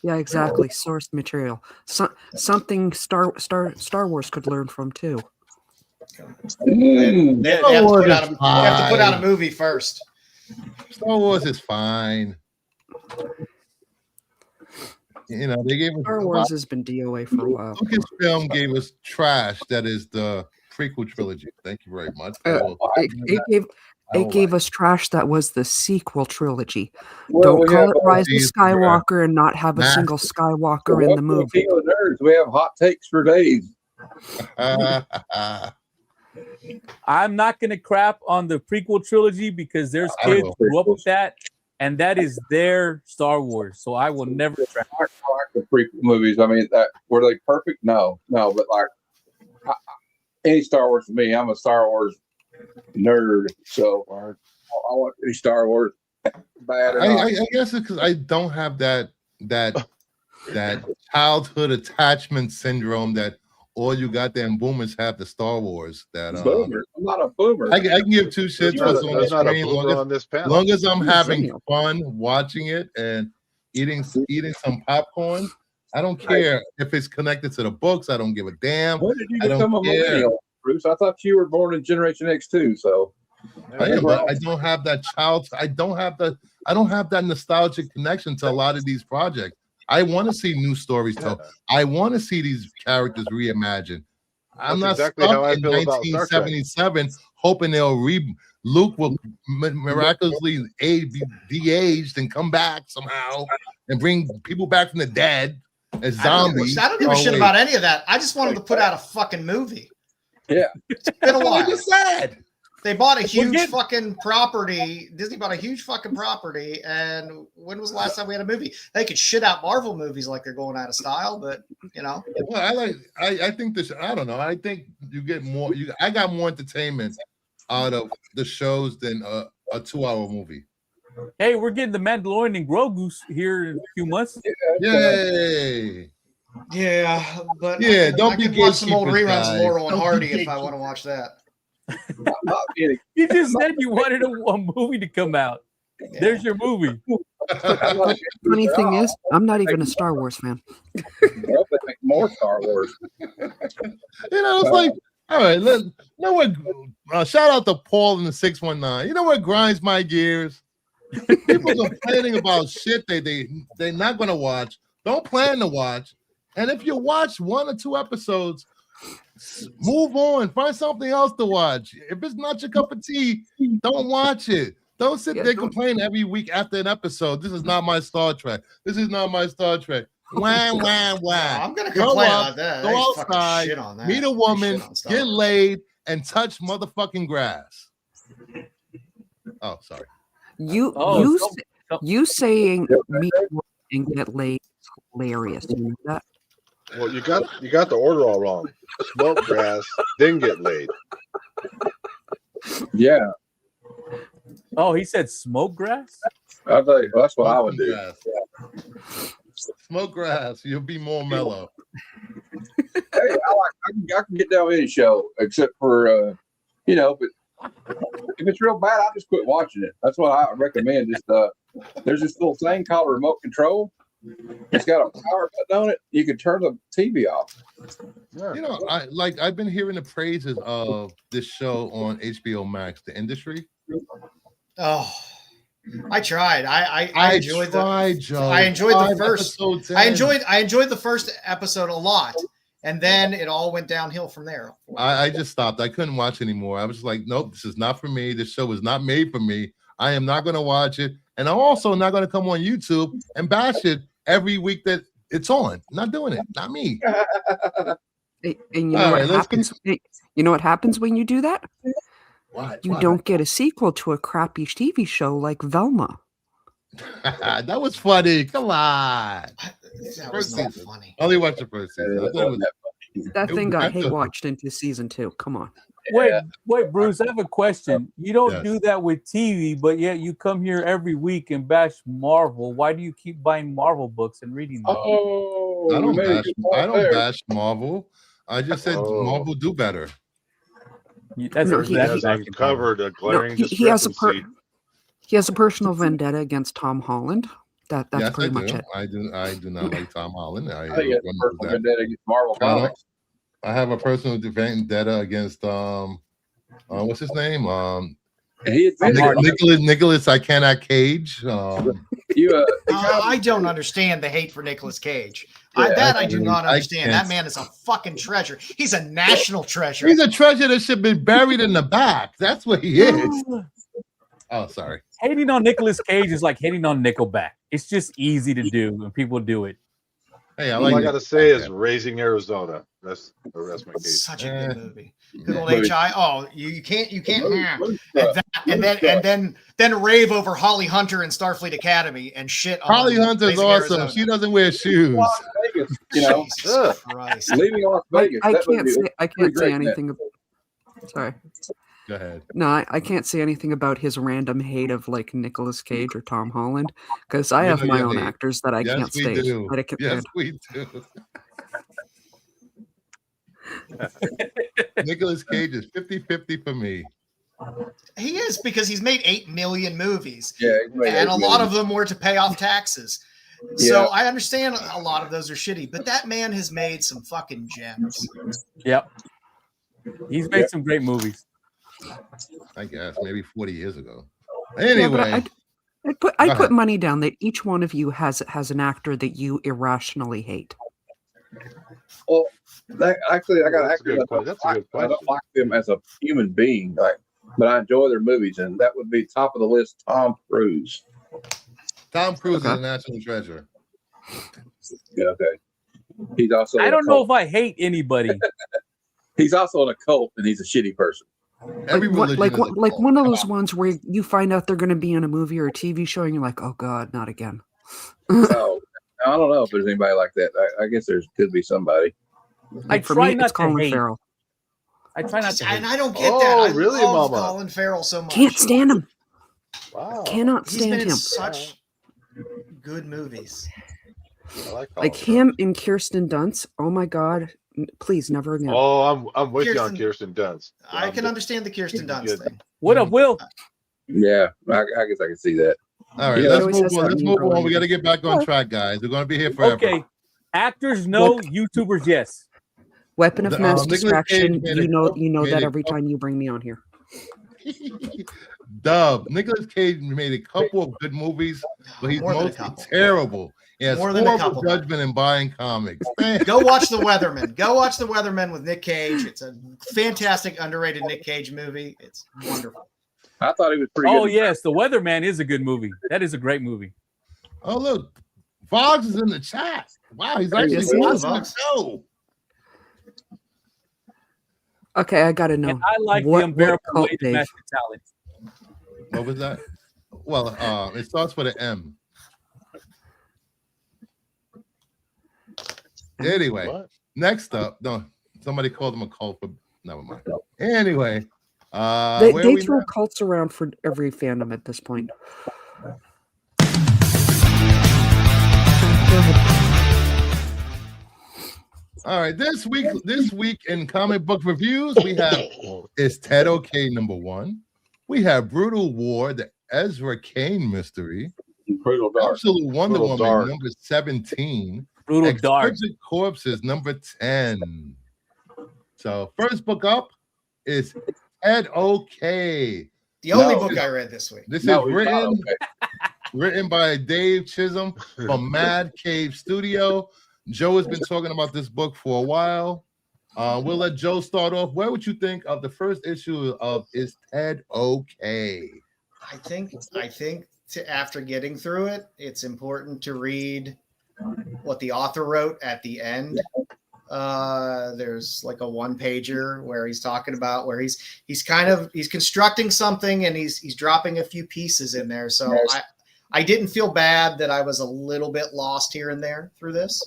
Yeah, exactly. Source material. Something Star Wars could learn from too. They have to put out a movie first. Star Wars is fine. You know, they gave us Star Wars has been DOA for a while. Lucasfilm gave us trash. That is the prequel trilogy. Thank you very much. It gave us trash that was the sequel trilogy. Well, Don't we call have it Rise of these uh, Skywalker and not have a single Skywalker in the movie. Nerds. We have hot takes for days. I'm not going to crap on the prequel trilogy because there's kids who grew up with that, and that is their Star Wars. So I will never trash. I like the prequel movies. I mean, were they perfect? No, but like any Star Wars for me. I'm a Star Wars nerd, so I want any Star Wars. Bad or not. I guess it's because I don't have that childhood attachment syndrome that all you goddamn boomers have to Star Wars. That Boomer. I'm not a boomer. I can give two shits what's on the screen, long as I'm having fun watching it and eating some popcorn. I don't care if it's connected to the books. I don't give a damn. When did you become a millennial, Bruce? I thought you were born in Generation X too. So I am, but I don't have that I don't have that nostalgic connection to a lot of these projects. I want to see new stories told. I want to see these characters reimagined. I'm not exactly stuck how I in feel about Star Trek. 1977 hoping Luke will miraculously be de-aged and come back somehow and bring people back from the dead as zombies. I don't give a shit about any of that. I just wanted to put out a fucking movie. Yeah. It's been a while. I just said. They bought a huge fucking property. Disney bought a huge fucking property. And when was the last time we had a movie? They could shit out Marvel movies like they're going out of style, but you know. Well, I think this. I don't know. I think you get more. I got more entertainment out of the shows than a 2-hour movie. Hey, we're getting the Mandalorian and Grogu here in a few months. Yay! Yeah, but yeah, I could watch some old reruns of Laurel and Hardy if I want to watch that. You just said you wanted a movie to come out. Yeah. There's your movie. Funny thing is, I'm not even a Star Wars fan. Well, they make more Star Wars. It's like, all right, shout out to Paul in the 619. You know what grinds my gears? People complaining about shit they're not going to watch, don't plan to watch. And if you watch 1 or 2 episodes, move on, find something else to watch. If it's not your cup of tea, don't watch it. Don't sit there complain every week after an episode. This is not my Star Trek. This is not my Star Trek. Wham, wham, wham. I'm gonna complain about that. Go outside, meet a woman, get laid, and touch motherfucking grass. Oh, sorry. You saying meet and get laid is hilarious. You know that? Well, you got the order all wrong. Smoke grass, then get laid. Yeah. Oh, he said smoke grass? I think that's what I would do. Smoke grass, you'll be more mellow. Hey, I can get down with any show except for but if it's real bad, I'll just quit watching it. That's what I recommend. Just there's this little thing called a remote control. It's got a power button on it. You can turn the TV off. I've been hearing the praises of this show on HBO Max, The Industry. Oh, I tried. I enjoyed the first. I enjoyed the first episode a lot, and then it all went downhill from there. I just stopped. I couldn't watch anymore. I was like, nope, this is not for me. This show is not made for me. I am not going to watch it, and I'm also not going to come on YouTube and bash it every week that it's on. Not doing it. Not me. And you know what happens? You know what happens when you do that? You don't get a sequel to a crappy TV show like Velma. That was funny. Come on. That was not funny. Only watched the first season. That thing got hate watched into season 2. Come on. Wait, Bruce, I have a question. You don't do that with TV, but yet you come here every week and bash Marvel. Why do you keep buying Marvel books and reading them? Oh, I don't bash Marvel. I just said Marvel do better. He uncovered a glaring discrepancy. He has a personal vendetta against Tom Holland. That's pretty much it. I do not like Tom Holland. I think it's a personal vendetta against Marvel Comics. I have a personal vendetta against what's his name? Nicholas I cannot Cage. I don't understand the hate for Nicolas Cage. I do not understand. That man is a fucking treasure. He's a national treasure. He's a treasure that should be buried in the back. That's what he is. Oh, sorry. Hating on Nicolas Cage is like hating on Nickelback. It's just easy to do, and people do it. Hey, all I gotta say is Raising Arizona. That's my case. Such a good movie. Good old HI. Oh, you can't. And then rave over Holly Hunter and Starfleet Academy and shit. Holly Hunter's awesome. Arizona. She doesn't wear shoes. Vegas, Jesus Christ. Leaving Las Vegas. I can't say anything. Sorry. Go ahead. No, I can't say anything about his random hate of like Nicolas Cage or Tom Holland because I You have know my you own hate. actors that I Yes, can't we stage. do. That I can, Yes, we do. Nicolas Cage is 50-50 for me. He is because he's made 8 million movies. Yeah, he's made And 8 a lot million. of them were to pay off taxes. So I understand a lot of those are shitty, but that man has made some fucking gems. Yep. He's made some great movies. I guess maybe 40 years ago. Yeah, Anyway, but I Go put ahead. money down that each one of you has an actor that you irrationally hate. Well, actually, I got That's a actors. good question. That's a good I don't question. like them as a human being, but I enjoy their movies, and that would be top of the list. Tom Cruise. Tom Cruise Okay. is a national treasure. Yeah, okay. He's also. I in a don't know cult. if I hate anybody. He's also in a cult, and he's a shitty person. Every religion is a Like cult. one of those ones where you find out they're going to be in a movie or a TV show, and you're like, oh god, not again. No, I don't know if there's anybody like that. I guess there could be somebody. I For try me, not it's to Colin hate. Farrell. I try not to hate. And I don't get Oh, that. I really, love Mama? Colin Farrell so much. Can't stand him. Wow. Cannot He's been stand in him. such good movies. I like Like Colin him and Kirsten Dunst. Oh my god! Please, never again. Farrell. Oh, I'm with you on Kirsten- Kirsten Dunst. I can understand the Kirsten Dunst Good. thing. What up, Will? Yeah, I guess I can see that. All right, Yeah. let's Always move has on. that Let's meme move girl on. We in got to it. get back on track, guys. We're going to be here forever. Okay. Actors, no. YouTubers, yes. Weapon of The, mass Nicolas distraction. Cage made You know made that a every couple- time you bring me on here. Dub. Nicolas Cage made a couple of good movies, but he's More than a mostly couple. terrible. He has More than a horrible couple. judgment in buying comics. Man. Go watch The Weatherman. Go watch The Weatherman with Nick Cage. It's a fantastic, underrated Nick Cage movie. It's wonderful. I thought he was pretty Oh good. yes, The Weatherman is a good movie. That is a great movie. Oh, look. Vox is in the chat. Wow, he's actually Yes, he is. watching the show. Okay, I gotta know. And I like what, the unbearable what cult, weight of Dave? massive talent. What was that? Well, it starts with an M. Anyway, What? next up, no, somebody called him a cult, but never mind. Anyway, They where we throw at? cults around for every fandom at this point. Go ahead. All right, this week in comic book reviews, we have Is Ted Okay #1. We have Brutal War, the Ezra Kane mystery. Brutal Dark. Absolute Wonder Brutal Woman Dark. #17. Brutal Dark. Exquisite Corpses #10. So first book up is Ted Okay. The only No. book I read this week. This No, is he's not written by Dave Chisholm from Mad Cave Studio. Joe has been talking about this book for a while. We'll let Joe start off. What would you think of the first issue of Is Ted Okay? I think after getting through it, it's important to read what the author wrote at the end. There's like a one pager where he's talking about where he's constructing something and he's dropping a few pieces in there. So I didn't feel bad that I was a little bit lost here and there through this.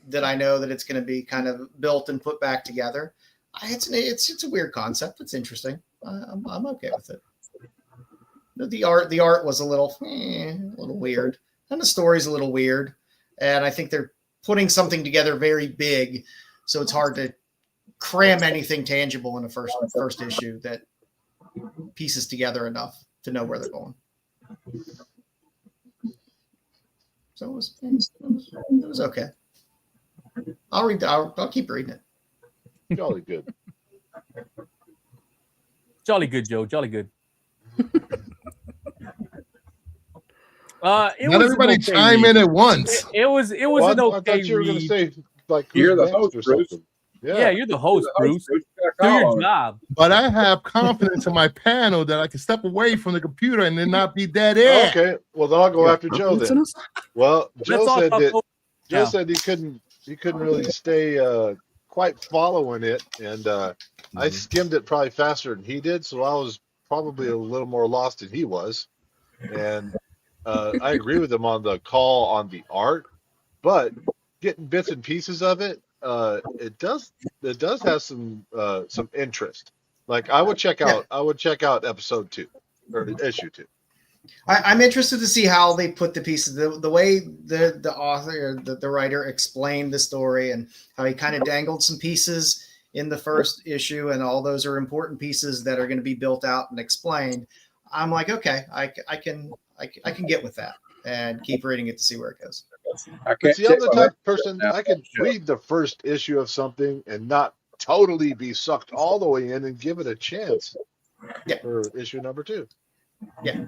That I know that it's going to be kind of built and put back together. It's a weird concept. It's interesting. I'm okay with it. The art was a little weird, and the story's a little weird. And I think they're putting something together very big, so it's hard to cram anything tangible in a first issue that pieces together enough to know where they're going. So it was okay. I'll keep reading it. Jolly good. Jolly good, Joe. Jolly good. Not everybody chime in at once. It was Well, an I okay thought you were going to read. say like You're the Chris host, or Bruce. something. Yeah, you're the host, Bruce. You got a Do call your on it. job. But I have confidence in my panel that I can step away from the computer and then not be dead air. Okay, well then I'll go after Joe Confidence in then. us? Well, Let's Joe all said talk that over- Joe Yeah. said he couldn't really stay quite following it, and I skimmed it probably faster than he did, so I was probably a little more lost than he was. And I agree with him on the call on the art, but getting bits and pieces of it, it does have some interest. Like I would check out episode 2 or issue 2. I'm interested to see how they put the pieces, the way the author, the writer explained the story, and how he kind of dangled some pieces in the first issue, and all those are important pieces that are going to be built out and explained. I'm like, okay, I can get with that and keep reading it to see where it goes. But see, I'm the type of person I could read the first issue of something and not totally be sucked all the way in and give it a chance for issue number 2. Yeah.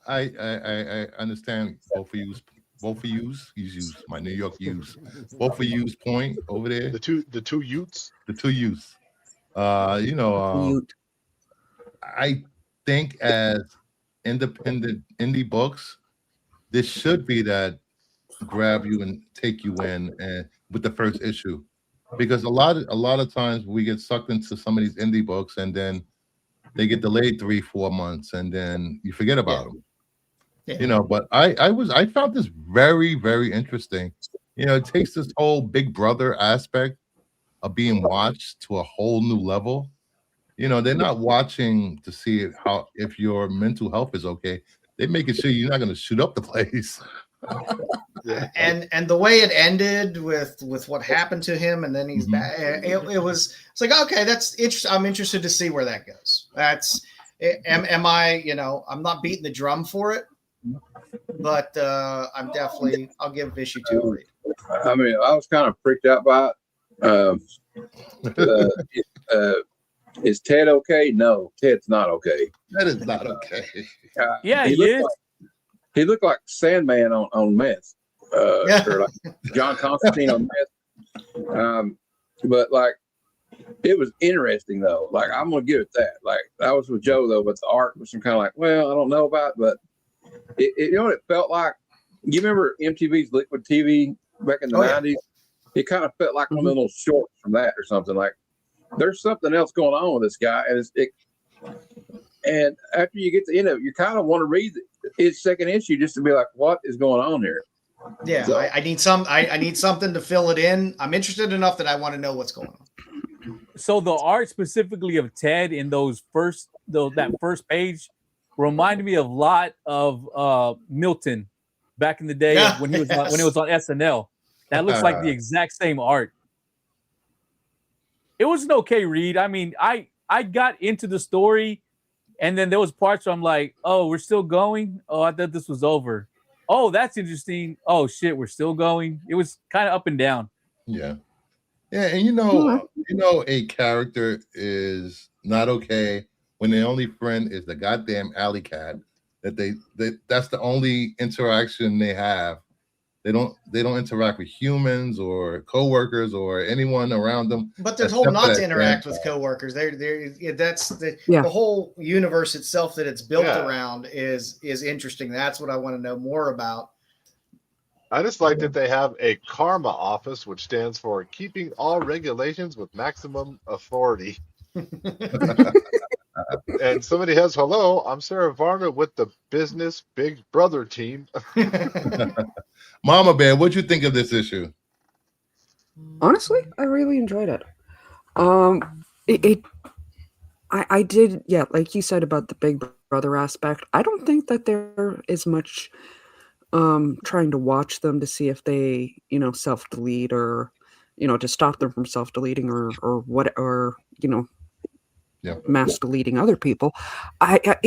I understand both of yous. Use my New York use. Both of yous point over there. The two Utes. The two youths. I think as independent indie books, this should be that grab you and take you in and with the first issue, because a lot of times we get sucked into some of these indie books and then they get delayed 3-4 months and then you forget about them. Yeah. But I found this very, very interesting. It takes this whole Big Brother aspect of being watched to a whole new level. They're not watching to see if your mental health is okay. They're making sure you're not going to shoot up the place. And the way it ended with what happened to him, and then he's back. It's like, okay, that's interesting. I'm interested to see where that goes. Am I? I'm not beating the drum for it, but I'll give issue 2 a read. I mean, I was kind of freaked out by it. Is Ted okay? No, Ted's not okay. That is not okay. He looked like Sandman on meth. Or like John Constantine on meth. But like, it was interesting though. Like, I'm gonna give it that. Like, I was with Joe though, but the art was some kind of like, well, I don't know about it, but it felt like, you remember MTV's Liquid TV back in the 90s? It kind of felt like one of the little shorts from that or something. Like, there's something else going on with this guy, and after you get to the end of it, you kind of want to read his second issue just to be like, what is going on here? Yeah, so, I need something to fill it in. I'm interested enough that I want to know what's going on. So the art specifically of Ted in that first page reminded me a lot of Milton back in the day when he was on SNL. That looks like the exact same art. It was an okay read. I mean, I got into the story, and then there was parts where I'm like, oh, we're still going? Oh, I thought this was over. Oh, that's interesting. Oh, shit, we're still going. It was kind of up and down. Yeah. Yeah, and a character is not okay when the only friend is the goddamn alley cat. That's the only interaction they have. They don't interact with humans or coworkers or anyone around them. But they're told not to interact with coworkers. That's the whole universe itself that it's built around is interesting. That's what I want to know more about. I just like that they have a karma office, which stands for keeping all regulations with maximum authority. And somebody has, hello, I'm Sarah Varner with the Business Big Brother team. Mama Bear, what'd you think of this issue? Honestly, I really enjoyed it. I did, like you said about the Big Brother aspect. I don't think that there is much trying to watch them to see if they, self-delete or, to stop them from self-deleting or what, or, mass deleting other people. I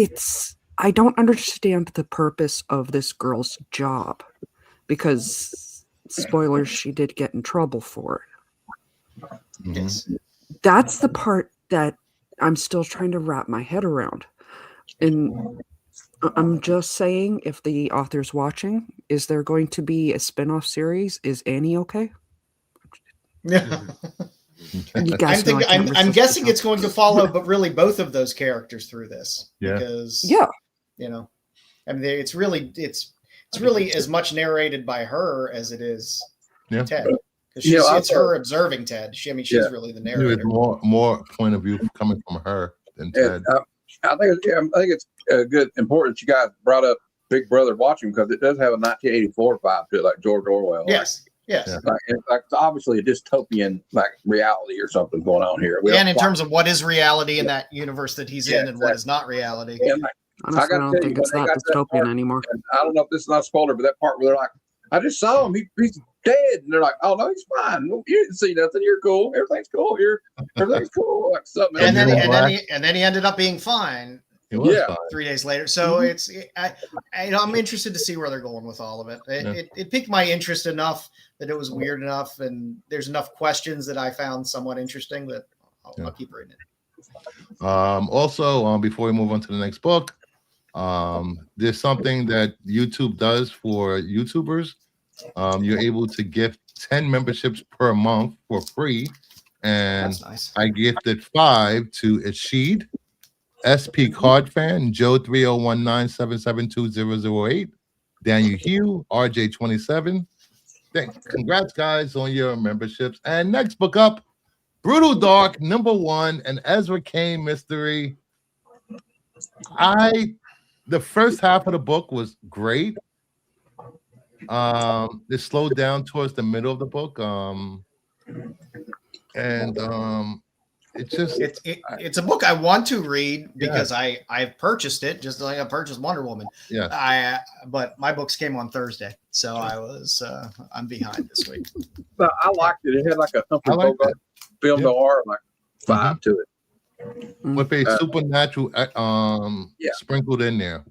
don't understand the purpose of this girl's job, because spoilers, she did get in trouble for it. Yes. That's the part that I'm still trying to wrap my head around. And I'm just saying, if the author's watching, is there going to be a spin-off series? Is Annie okay? Yeah. I'm guessing it's going to follow, but really both of those characters through this. Yeah. Because I mean, it's really as much narrated by her as it is Ted. Because it's her observing Ted. She's really the narrator. There's more point of view coming from her than Ted. I think it's good, important that you guys brought up Big Brother watching, because it does have a 1984 vibe to it, like George Orwell. Yes. Yes. Yeah. Like obviously a dystopian like reality or something going on here. And in terms of what is reality in that universe that he's in and what exactly. is not reality. And like, Honestly, I gotta don't tell think you, it's when they that got that dystopian part, anymore. and I don't know if this is not a spoiler, but that part where they're like, I just saw him. He's dead. And they're like, oh, no, he's fine. Well, you didn't see nothing. You're cool. Everything's cool. Everything's cool. Like something. And then, Men in and, then Black. he, and then he ended up being fine It was Yeah. fine. 3 days later. So I'm interested to see where they're going with all of it. It piqued my interest enough that it was weird enough, and there's enough questions that I found somewhat interesting that I'll keep reading it. Also, before we move on to the next book, there's something that YouTube does for YouTubers. You're able to gift 10 memberships per month for free, and That's nice. I gifted 5 to Ashid, SP Card Fan, Joe 3019772008, Daniel Hugh, RJ27. Congrats, guys, on your memberships. And next book up, Brutal Dark #1, an Ezra Kane mystery. The first half of the book was great. It slowed down towards the middle of the book. It's a book I want to read because I've purchased it just like I purchased Wonder Woman. Yeah. But my books came on Thursday, so I'm behind this week. But I liked it. It had like a Humphrey Bogart film noir like vibe to it. With a supernatural sprinkled in there.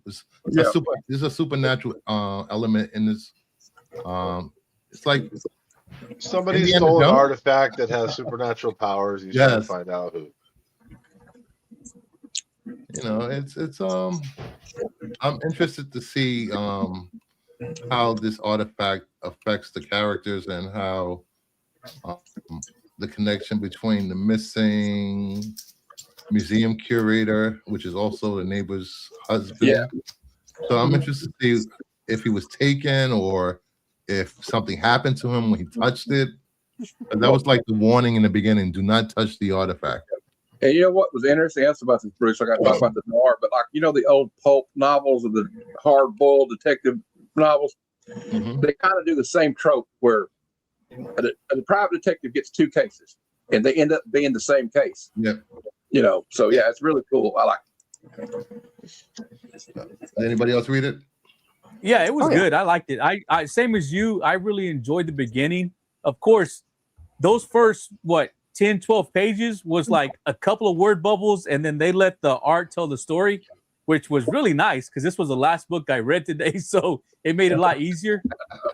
There's a supernatural element in this. It's like somebody Indiana stole an Jones? artifact that has supernatural powers. He's trying to find out who. You know, it's I'm interested to see how this artifact affects the characters and how the connection between the missing museum curator, which is also the neighbor's husband. Yeah. So I'm interested to see if he was taken or if something happened to him when he touched it. But that was like the warning in the beginning: do not touch the artifact. And you know what was interesting? That's about this, Bruce. I got to talk about the noir, but like the old pulp novels of the hard-boiled detective novels. Mm-hmm. They kind of do the same trope where a private detective gets 2 cases, and they end up being the same case. Yeah. So yeah, it's really cool. I like it. Did anybody else read it? Yeah, it was good. I liked it. I same as you. I really enjoyed the beginning. Of course, those first 10, 12 pages was like a couple of word bubbles, and then they let the art tell the story, which was really nice because this was the last book I read today, so it made it a lot easier.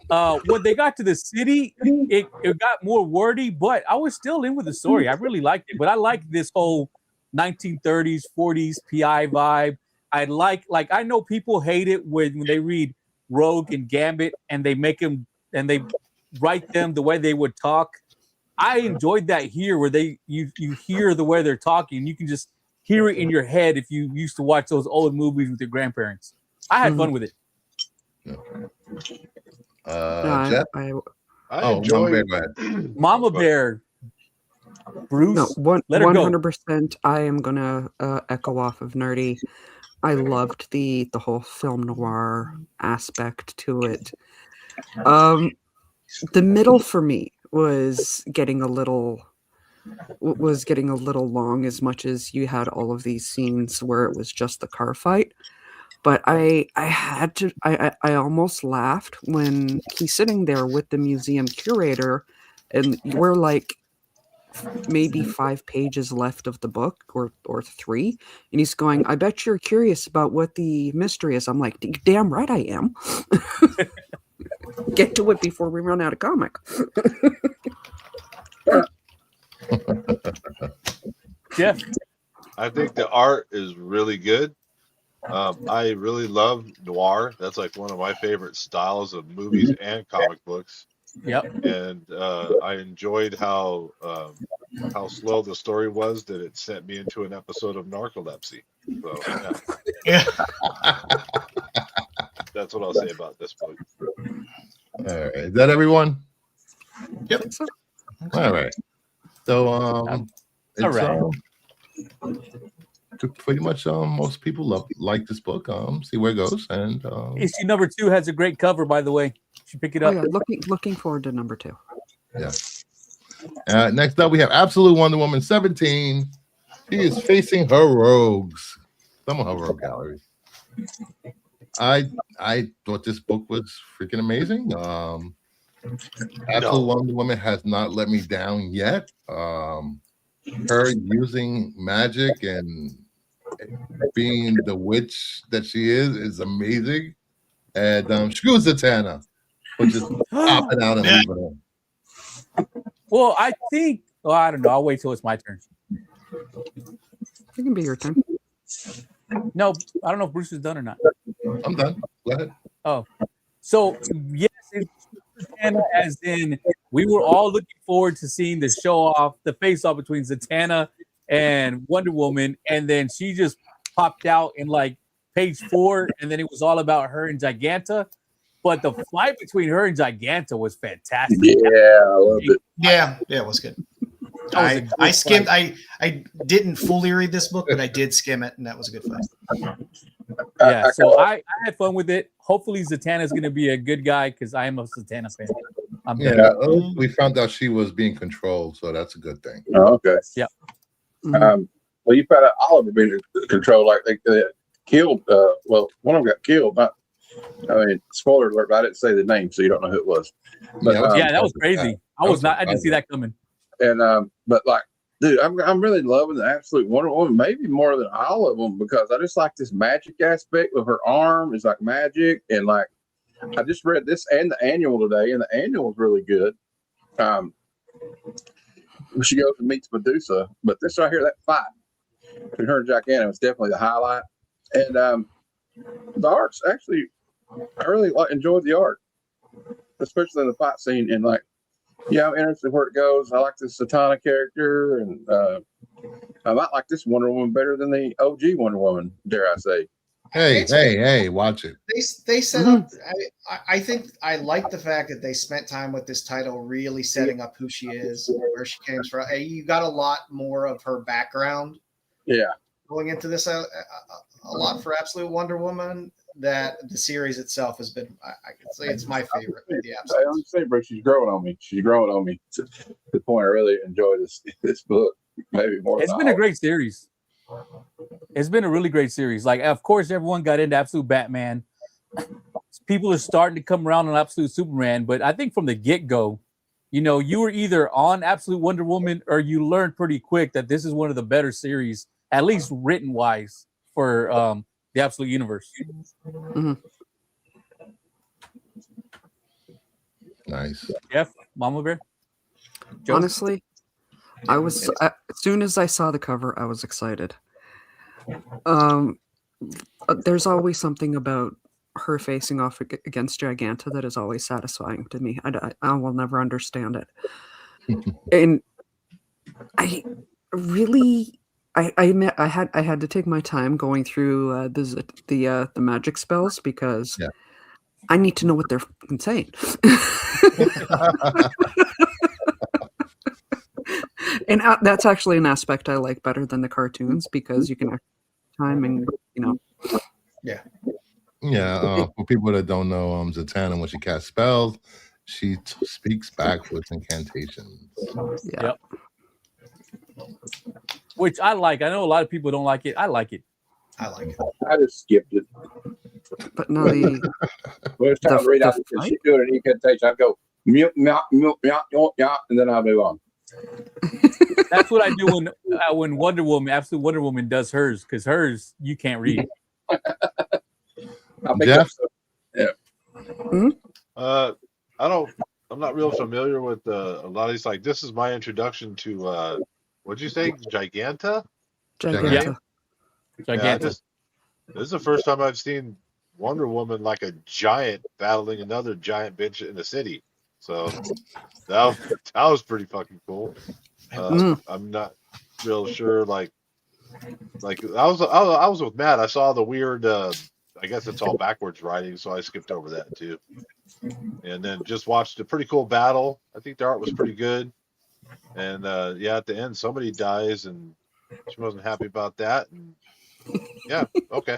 When they got to the city, it got more wordy, but I was still in with the story. I really liked it, but I like this whole 1930s, 40s PI vibe. I know people hate it when they read Rogue and Gambit and they make them and they write them the way they would talk. I enjoyed that here where you hear the way they're talking. You can just hear it in your head if you used to watch those old movies with your grandparents. I had fun with it. Jeff? I enjoyed Mama Bear. Bruce, no, let her 100%. I am gonna echo off of Nerdy. I loved the whole film noir aspect to it. The middle for me was getting a little long, as much as you had all of these scenes where it was just the car fight. But I almost laughed when he's sitting there with the museum curator, and we're like maybe 5 pages left of the book or 3, and he's going, I bet you're curious about what the mystery is. I'm like, damn right I am. Get to it before we run out of comic. Jeff? I think the art is really good. I really love noir. That's like one of my favorite styles of movies and comic books. Yep. And I enjoyed how slow the story was, that it sent me into an episode of narcolepsy. So yeah. That's what I'll say about this book. All right. Is that everyone? Yep. All right. So all right. pretty much most people like this book. See where it goes, and issue number 2 has a great cover, by the way. You should pick it Oh up. yeah, looking forward to number 2. yeah. Next up, we have Absolute Wonder Woman 17. She is facing her rogues. Some of her rogue gallery. I thought this book was freaking amazing. Absolute Wonder Woman has not let me down yet. Her using magic and being the witch that she is amazing. And screw Zatanna, which is popping out and leaving her. Well, I think. Oh, I don't know. I'll wait till it's my turn. It can be your turn. No, I don't know if Bruce is done or not. I'm done. Go ahead. Oh, so yes, it's Zatanna, as in we were all looking forward to seeing the show off, the face off between Zatanna and Wonder Woman, and then she just popped out in like page 4, and then it was all about her and Giganta. But the fight between her and Giganta was fantastic. Yeah, I loved it. Yeah, it was good. I skimmed. I didn't fully read this book, but I did skim it, and that was a good fight. Yeah, so I had fun with it. Hopefully, Zatanna is going to be a good guy because I am a Zatanna fan. We found out she was being controlled, so that's a good thing. Oh, okay. Yeah. Well, you found out Oliver being controlled, like they killed. Well, one of them got killed. Spoiler alert! But I didn't say the name, so you don't know who it was. But, yeah, that was crazy. I didn't see that coming. And but like, dude, I'm really loving the Absolute Wonder Woman, maybe more than all of them, because I just like this magic aspect of her arm. It's like magic, and like I just read this and the annual today, and the annual was really good. She goes and meets Medusa, but this right here, that fight between her and Giganta was definitely the highlight. And the art's actually, I really enjoyed the art, especially in the fight scene. And like, yeah, I'm interested in where it goes. I like this Zatanna character, and I might like this Wonder Woman better than the OG Wonder Woman, dare I say. Hey, watch it. They set up. I think I like the fact that they spent time with this title, really setting up who she is, where she came from. You got a lot more of her background. Yeah, going into this, a lot for Absolute Wonder Woman. That the series itself has been, I can say it's my favorite. I say, bro, she's growing on me. She's growing on me to the point I really enjoy this book. Maybe more. It's been a great series. It's been a really great series. Like, of course, everyone got into Absolute Batman. People are starting to come around on Absolute Superman, but I think from the get-go, you were either on Absolute Wonder Woman or you learned pretty quick that this is one of the better series, at least written-wise, for the Absolute Universe. Nice. Jeff, Mama Bear? Joe? Honestly, I was as soon as I saw the cover, I was excited. There's always something about her facing off against Giganta that is always satisfying to me. I will never understand it. And I really, I had to take my time going through the magic spells because I need to know what they're saying. And that's actually an aspect I like better than the cartoons because you can time and for people that don't know, Zatanna, when she casts spells, she speaks back with incantations. Yep. Which I like. I know a lot of people don't like it. I like it. I just skipped it. But now when it's time to read out, if she do an incantation, I'd go mute, and then I'll move on. That's what I do when Wonder Woman, Absolute Wonder Woman, does hers, because hers you can't read. Jeff? I'm not real familiar with a lot of these. Like, this is my introduction to what'd you say, Giganta? Giganta. Yeah, this is the first time I've seen Wonder Woman like a giant battling another giant bitch in the city. So that was pretty fucking cool. I'm not real sure. Like I was with Matt. I saw the weird. I guess it's all backwards writing, so I skipped over that too. And then just watched a pretty cool battle. I think the art was pretty good. And at the end, somebody dies, and She wasn't happy about that. Yeah, okay.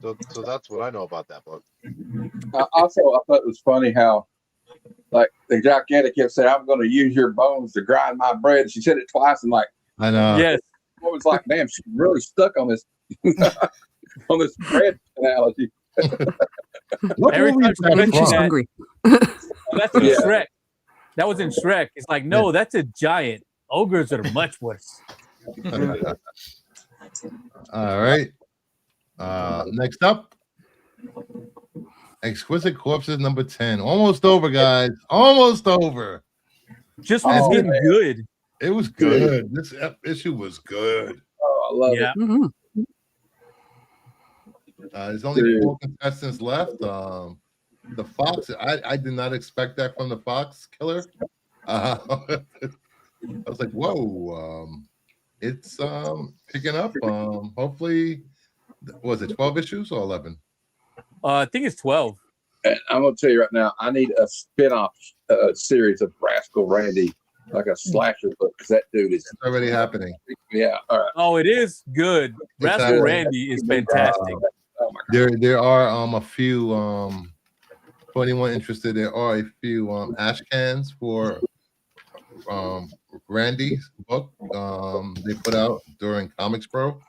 So that's what I know about that book. Also, I thought it was funny how, like, the gigantic kept saying, "I'm going to use your bones to grind my bread." She said it twice, and like, I know. Yes. I was like, "Damn, she really stuck on this on this bread analogy." What Every movie time is she that Maybe she's from? hungry. Oh, that's in Yeah. Shrek. That was in Shrek. It's like, no, that's a giant. Ogres are much worse. All right. Next up, Exquisite Corpses number 10. Almost over, guys. Almost over. Just when it's Oh, getting man. good. It was good. This issue was good. Oh, I love Yeah. it. Mhm. There's only Dude. 4 contestants left. The Fox, I did not expect that from the Fox killer. I was like, whoa. It's picking up. Hopefully, was it 12 issues or 11? I think it's 12. And I'm going to tell you right now, I need a spin-off series of Rascal Randy, like a slasher book, because that dude is It's already happening. yeah. All right. Oh, it is good. Rascal happening. Randy is fantastic. Oh my God. There are a few for anyone interested, there are a few ash cans for Randy's book they put out during Comics Pro.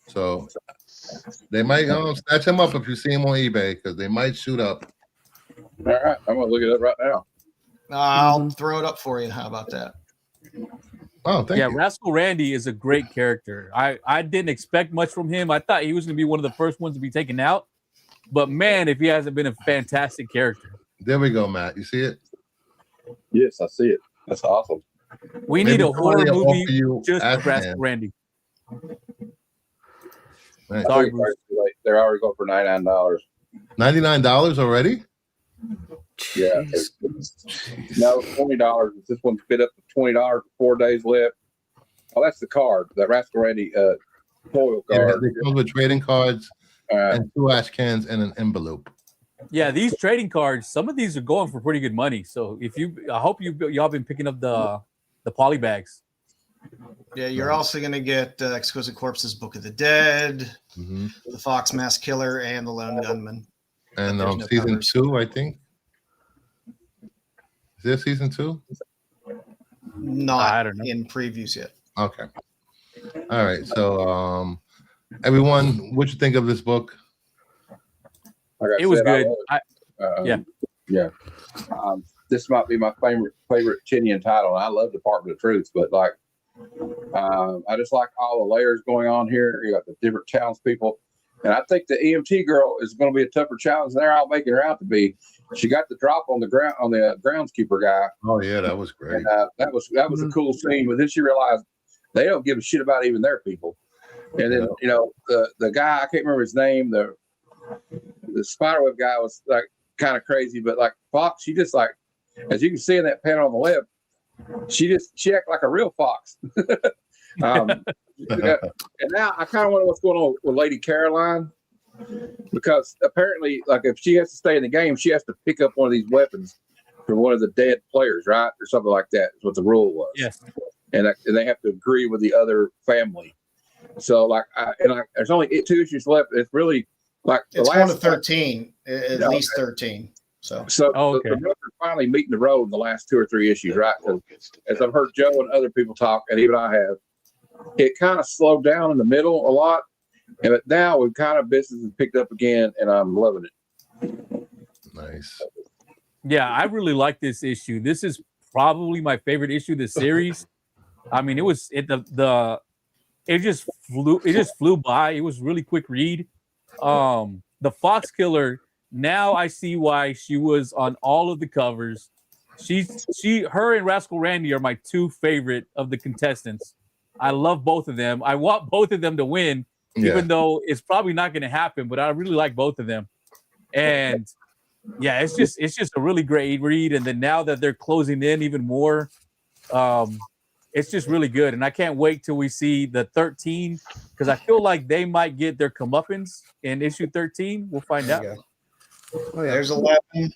So they might snatch him up if you see him on eBay, because they might shoot up. All right, I'm gonna look it up right now. I'll throw it up for you. How about that? Oh, thank you. Rascal Randy is a great character. I didn't expect much from him. I thought he was going to be one of the first ones to be taken out. But man, if he hasn't been a fantastic character. There we go, Matt. You see it? Yes, I see it. That's awesome. We Maybe need a horror somebody will movie offer you just Ash for Rascal Can. Randy. Nice. Sorry, Bruce. They're already going for $99. $99 already? Yeah. Jeez. No, $20. This one fit up to $20 for 4 days left. Oh, that's the card, the Rascal Randy foil Yeah, card. they come with trading cards Uh, and 2 ash cans and an envelope. Yeah, these trading cards, some of these are going for pretty good money. So I hope y'all been picking up the poly bags. Yeah, you're also going to get Exquisite Corpses, Book of the Dead, Mhm. The Fox Mask Killer, and The Lone Gunman. And There's no season covers. 2, I think. Is there season 2? Not I don't know. in previews yet. Okay. All right. So, everyone, what you think of this book? like I It was said, I good. love it. Yeah. Yeah. This might be my favorite Tinian title. I love Department of Truth, but like, I just like all the layers going on here. You got the different townspeople, and I think the EMT girl is going to be a tougher challenge than they're all making her out to be. She got the drop on the groundskeeper guy, Oh yeah, that was great. and that was a cool scene. But then she realized they don't give a shit about even their people. And then the guy, I can't remember his name, the spiderweb guy was like kind of crazy, but like Fox, she just like, as you can see in that panel on the left, she acted like a real fox. And now I kind of wonder what's going on with Lady Caroline, because apparently, like, if she has to stay in the game, she has to pick up one of these weapons from one of the dead players, right, or something like that. Is what the rule was. Yes. And they have to agree with the other family. So like, there's only 2 issues left. It's really like It's going to 13, at Yeah, least 13. So Okay. the brothers finally meeting the road in the last 2 or 3 issues, right? 'Cause as I've heard Joe and other people talk, and even I have, it kind of slowed down in the middle a lot, and now we've kind of business has picked up again, and I'm loving it. Nice. Yeah, I really like this issue. This is probably my favorite issue of the series. I mean, it just flew by. It was really quick read. The Fox Killer, now I see why she was on all of the covers. Her and Rascal Randy are my 2 favorite of the contestants. I love both of them. I want both of them to win, even though it's probably not going to happen, but I really like both of them. And yeah, it's just a really great read. And then now that they're closing in even more, it's just really good. And I can't wait till we see the 13, because I feel like they might get their comeuppance in issue 13. We'll find out. there you go. There's 11.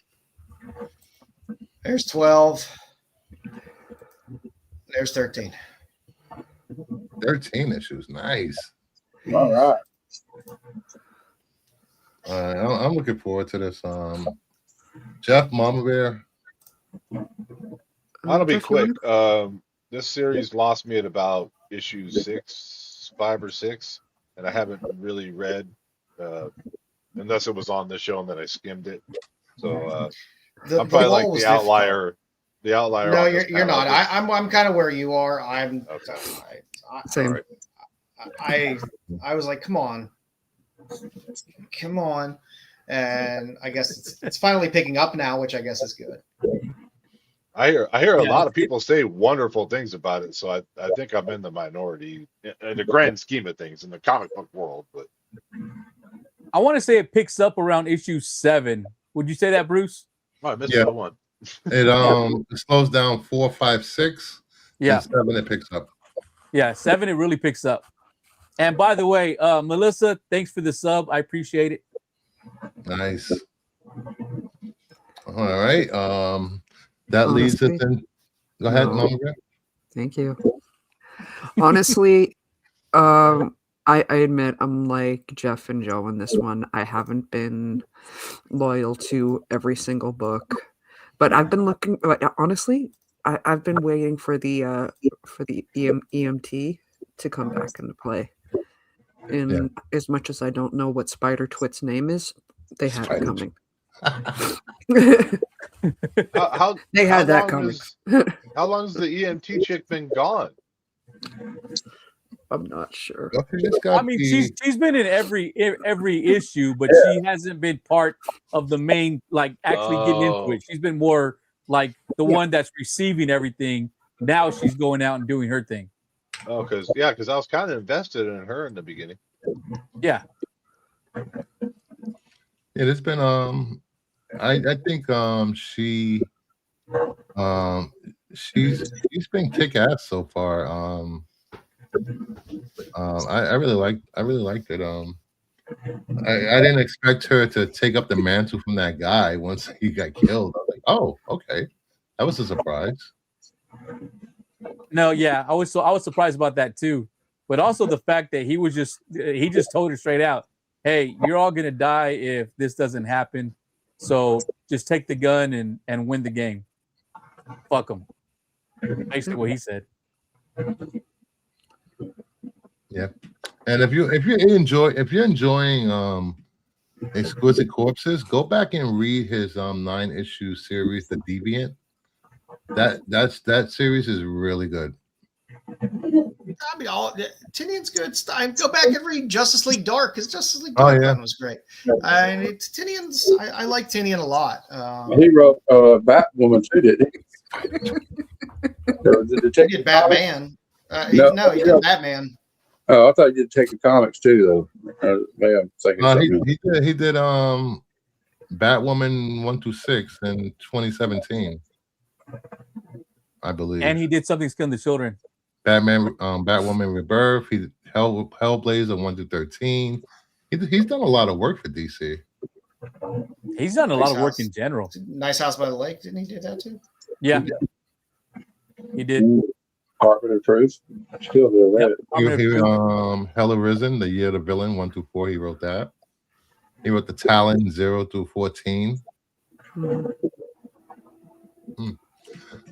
There's 12. There's 13. 13 issues. Nice. All right. I'm looking forward to this. Jeff, Mama Bear. I'll be Jeff, you quick. wanna- This series lost me at about issue 5 or 6, and I haven't really read, unless it was on the show and then I skimmed it. So I'm probably wall like was the difficult. outlier. The outlier. No, on this you're not. panel. I'm kind of where you are. Okay. Same. All right. I was like, come on, and I guess it's finally picking up now, which I guess is good. I hear a Yeah. lot of people say wonderful things about it, so I think I'm in the minority in the grand scheme of things in the comic book world. But I want to say it picks up around issue 7. Would you say that, Bruce? oh, I missed Yeah. that one. It slows down 4, 5, 6. Yeah. And 7 it picks up. Yeah, 7 it really picks up. And by the way, Melissa, thanks for the sub. I appreciate it. Nice. All right. That leads us Honestly, in. Go ahead, no. Mama Bear. Thank you. Honestly, I admit I'm like Jeff and Joe in this one. I haven't been loyal to every single book, but I've been looking. Honestly, I've been waiting for the EMT to come back into play. And as much as I don't know what Spider Twit's name is, they had it coming. How They had that long coming. How long has the EMT chick been gone? I'm not sure. Okay, this got I mean, the- she's been in every issue, but she hasn't been part of the main, like actually getting into it. She's been more like the one that's receiving everything. Now she's going out and doing her thing. Oh, because I was kind of invested in her in the beginning. Yeah. Yeah, there's been I think she's been kick ass so far. I really liked it. I didn't expect her to take up the mantle from that guy once he got killed. I was like, oh, okay. That was a surprise. No, yeah, I was surprised about that too. But also the fact that he just told her straight out, hey, you're all gonna die if this doesn't happen. So just take the gun and win the game. Fuck him. Basically what he said. Yeah. And if you're enjoying Exquisite Corpses, go back and read his 9-issue series, The Deviant. That series is really good. I mean, Tinian's good stuff. Go back and read Justice League Dark because Justice League Dark one was great. Tinian's. I like Tinian a lot. He wrote Batwoman too, didn't he? He did Batman. He did Batman. Oh, I thought you did Detective Comics too, though. Maybe I'm thinking something. He did Batwoman 1 through 6 in 2017, I believe. And he did Something's Killing the Children. Batwoman Rebirth. He did Hellblazer 1 through 13. He's done a lot of work for DC. He's done a lot of work in general. Nice House by the Lake. Didn't he do that too? Yeah. He did. Department of Truth. Still doing that. Hell Arisen, The Year of the Villain 1 through 4. He wrote that. He wrote the Talon 0 through 14. All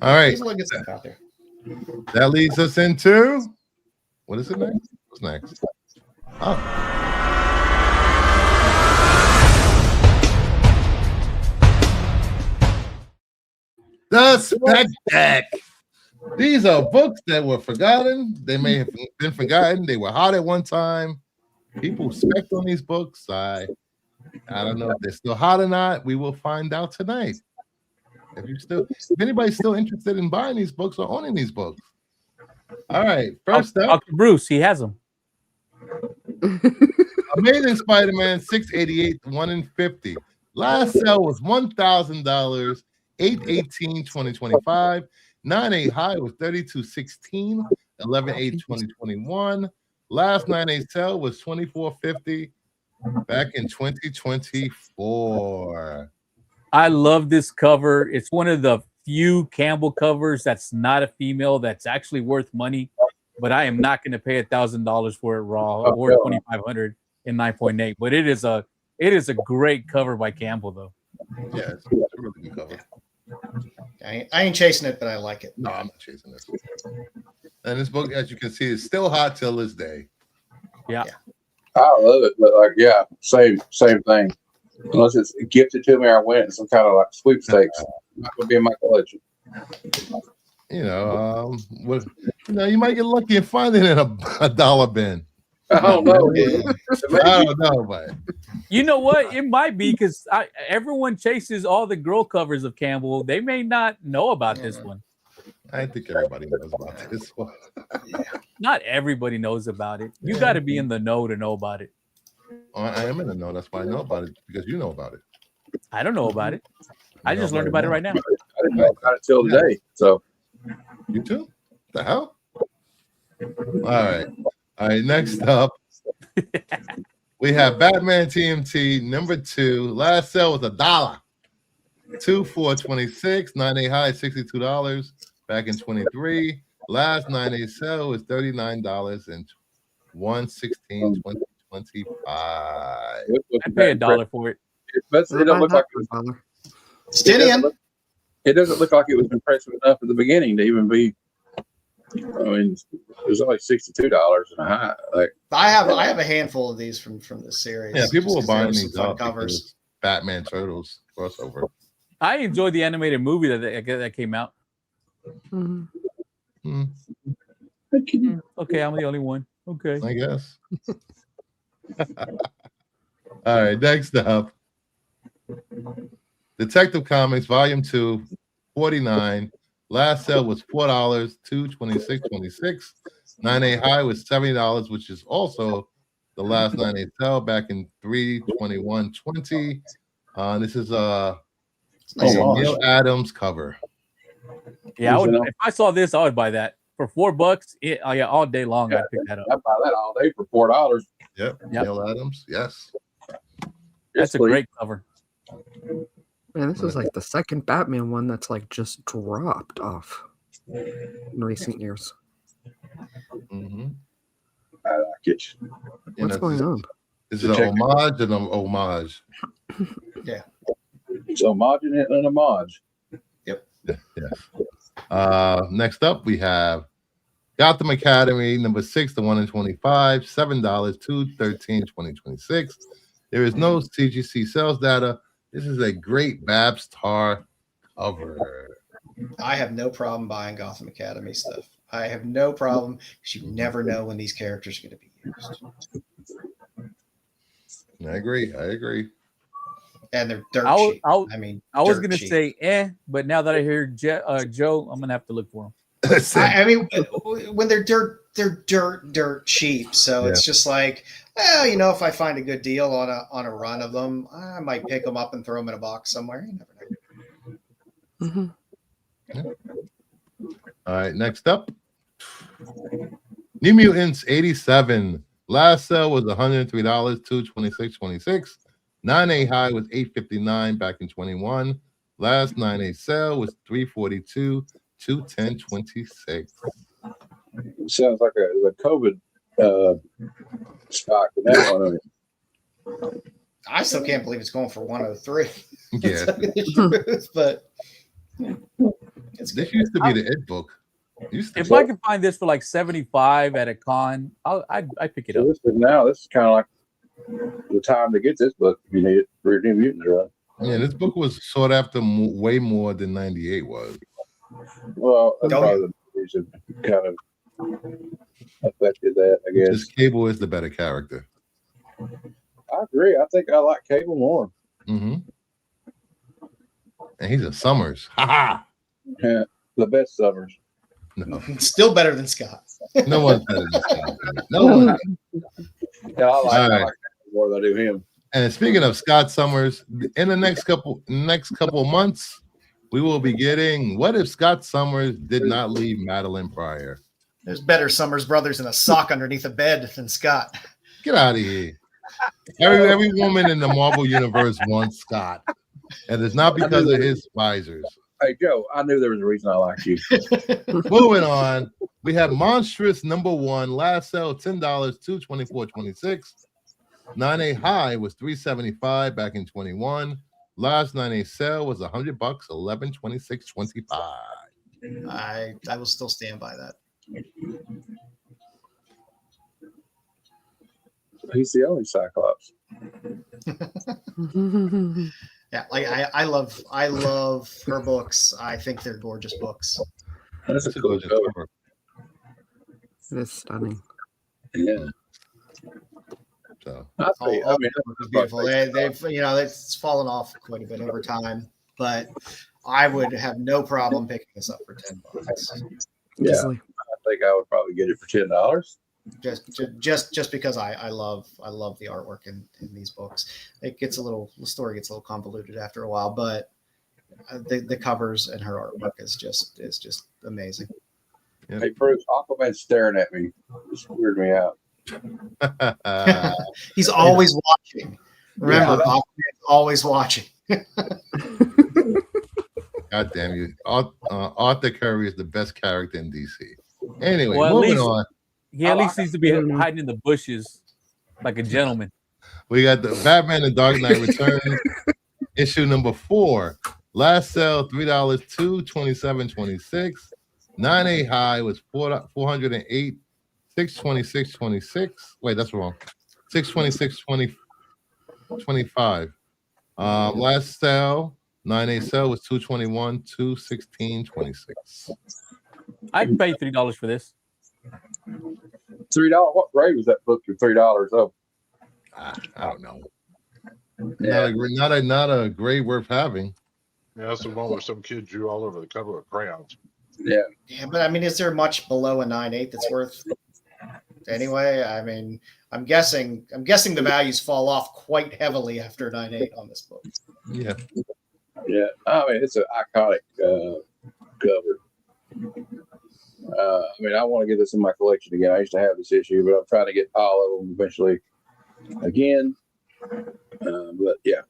right. He's a good stuff out there. That leads us into what is it next? What's next? Oh. The Spec Deck. These are books that were forgotten. They may have been forgotten. They were hot at one time. People spec on these books. I don't know if they're still hot or not. We will find out tonight. If anybody's still interested in buying these books or owning these books. All right. First up, Dr. Bruce, he has them. Amazing Spider-Man 688, 1 in 50. Last sale was $1,000, 8/18/2025. 9/8 high was 32/16, 11/8/2021. Last 9/8 sale was $24.50 back in 2024. I love this cover. It's one of the few Campbell covers that's not a female that's actually worth money. but I am not going to pay $1,000 for it raw Oh, or no. 2,500 in 9.8. But it is a great cover by Campbell though. Yeah, it's a really good cover. I ain't chasing it, but I like it. No, I'm not chasing this. And this book, as you can see, is still hot till this day. Yeah. I love it, but like, yeah, same thing. Unless it's gifted to me or I win it in some kind of like sweepstakes, not gonna be in my collection. You know, you might get lucky and find it in a dollar bin. I don't know. I don't know, but You know what? It might be because everyone chases all the girl covers of Campbell. They may not know about this one. I think everybody knows about this one. Not everybody knows about it. You got to be in the know to know about it. I am in the know. That's why I know about it, because you know about it. I don't know about it. I You just know learned about it right now. I didn't know about it till today. So You too? What the hell? All right. Next up, we have Batman TMT #2. Last sale was $1. 2/4/26. 9A high, $62 back in 23. Last 9A sale was $39 and 1/16/2025. I pay $1 for it. But it don't look like it was. Stinian. It doesn't look like it was impressive enough at the beginning to even be. I mean, it was only $62 and a high. Like, I have a handful of these from this series. Yeah, people were just 'cause they buying have some these fun up covers. because Batman Turtles crossover. I enjoyed the animated movie that came out. Mhm. Okay, I'm the only one. Okay. I guess. All right, next up. Detective Comics Volume 2, 49. Last sale was $4, 2/26/26. 9A high was $70, which is also the last 9A sale back in 3/21/20. This is a Neil Adams cover. Yeah, if I saw this, I would buy that for $4. All day long, I'd pick that up. I'd buy that all day for $4. Yep. Neil Adams. Yes. That's a great cover. Man, this is like the second Batman one that's like just dropped off in recent years. Mm-hmm. I like it. What's going on? Is it an homage and an homage? Yeah. It's homage and an homage. Yep. Yeah. Next up, we have Gotham Academy #6, the 1 in 25, $7, 2/13/2026. There is no CGC sales data. This is a great Babs Tar cover. I have no problem buying Gotham Academy stuff. I have no problem because you never know when these characters are going to be used. I agree. And they're dirt cheap. I was going to say, but now that I hear Joe, I'm going to have to look for them. I mean, when they're dirt cheap. So it's just like, well, if I find a good deal on a run of them, I might pick them up and throw them in a box somewhere. You never know. Mm-hmm. Yeah. All right, next up, New Mutants 87. Last sale was $103, 2/26/26. 9A high was $8.59 back in 21. Last 9A sale was $3.42, 2/10/26. Sounds like a COVID stock in that one. I still can't believe it's going for 103. Yeah. But This used to be the Ed book. If I can find this for like 75 at a con, I'd pick it up. This is kind of like the time to get this book if you need it for your New Mutants run. Yeah, this book was sought after way more than 98 was. Well, that's part of the reason kind of affected that, I guess. This Cable is the better character. I agree. I think I like Cable more. Mm-hmm. And he's a Summers. Ha ha! Yeah, the best Summers. No. Still better than Scott. No one's better than Scott. No one. Yeah, I like Cable more than I do him. And speaking of Scott Summers, in the next couple of months, we will be getting What If Scott Summers Did Not Leave Madeline Pryor? There's better Summers brothers in a sock underneath a bed than Scott. Get out of here. Every woman in the Marvel universe wants Scott. And it's not because of his visors. Hey, Joe, I knew there was a reason I liked you. Moving on, we have Monstrous #1. Last sale $10, $224.26. 9A high was $375 back in 21. Last 9A sale was $100, $1126.25. I will still stand by that. He's the only Cyclops. Yeah, like I love her books. I think they're gorgeous books. That's a cool gorgeous cover. cover. It is stunning. Yeah. So I mean, It's beautiful. They've it's fallen off quite a bit over time, but I would have no problem picking this up for $10. yeah, Easily. I think I would probably get it for $10. Just because I love the artwork in these books. The story gets a little convoluted after a while, but the covers and her artwork is just amazing. Yep. Hey, Bruce, Aquaman's staring at me. Just weirded me out. He's always watching. Remember, Aquaman's always watching. God damn you. Arthur Curry is the best character in DC. Anyway, Well, at moving least- on. He at least needs to be hiding in the bushes like a gentleman. We got the Batman and Dark Knight Returns, issue #4. Last sale $3, $227.26. 9A high was 408, 626.26. Wait, that's wrong. 626.25. Last sale 9A sale was 221, 216.26. I'd pay $3 for this. $3. What grade was that book for $3? Oh, I don't know. yeah. Not a grade worth having. Yeah, that's the one where some kid drew all over the cover with crayons. Yeah. Yeah, but I mean, is there much below a 9.8 that's worth anyway? I mean, I'm guessing the values fall off quite heavily after 9.8 on this book. Yeah. Yeah. I mean, it's an iconic cover. I mean, I want to get this in my collection again. I used to have this issue, but I'm trying to get all of them eventually again. But yeah,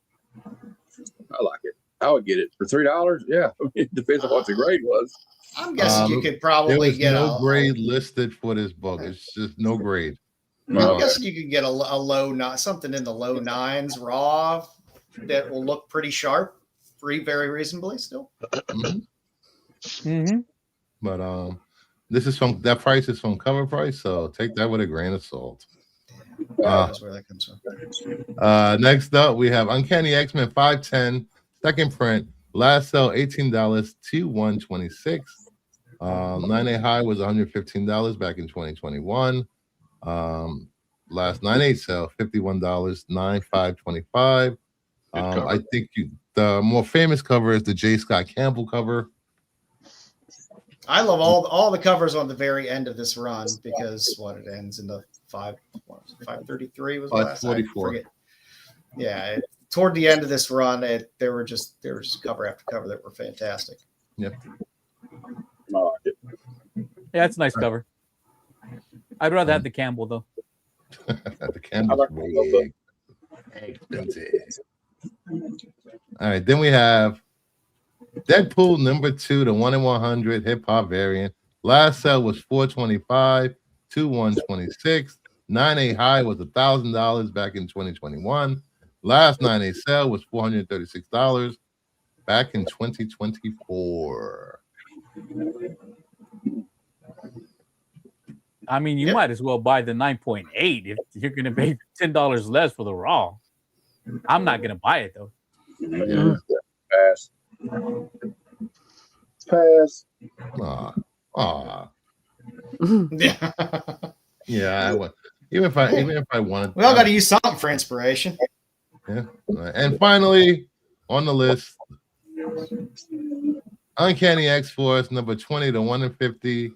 I like it. I would get it for $3. Yeah, it depends on what the grade was. I'm guessing you could There probably was get no grade listed for this book. It's just no grade. I'm guessing you could get a low something in the low 9s raw that will look pretty sharp, very reasonably still. Mm-hmm. But this is that price is from Cover Price, so take that with a grain of salt. That's where that comes from. Next up, we have Uncanny X-Men 510, second print. Last sale $18 to $126. 9A high was $115 back in 2021. Last 9A sale $51, $95.25. I think the more famous cover is the J. Scott Campbell cover. I love all the covers on the very end of this run because it ends in the 533 was the last 544. Yeah, toward the end of this run, there were just cover after cover that were fantastic. Yep. I like it. Yeah, it's a nice cover. I'd rather have the Campbell though. The Campbell's like way expensive. All right, then we have Deadpool #2, the 1 in 100 hip hop variant. Last sale was $425 to $126. 9A high was $1,000 back in 2021. Last 9A sale was $436 back in 2024. I mean, you might as well buy the 9.8 if you're going to pay $10 less for the raw. I'm not going to buy it though. Yeah. Pass. Pass. Yeah, I would. Even if I wanted. We all got to use something for inspiration. Yeah. And finally, on the list, Uncanny X-Force #20 to 1 in 50.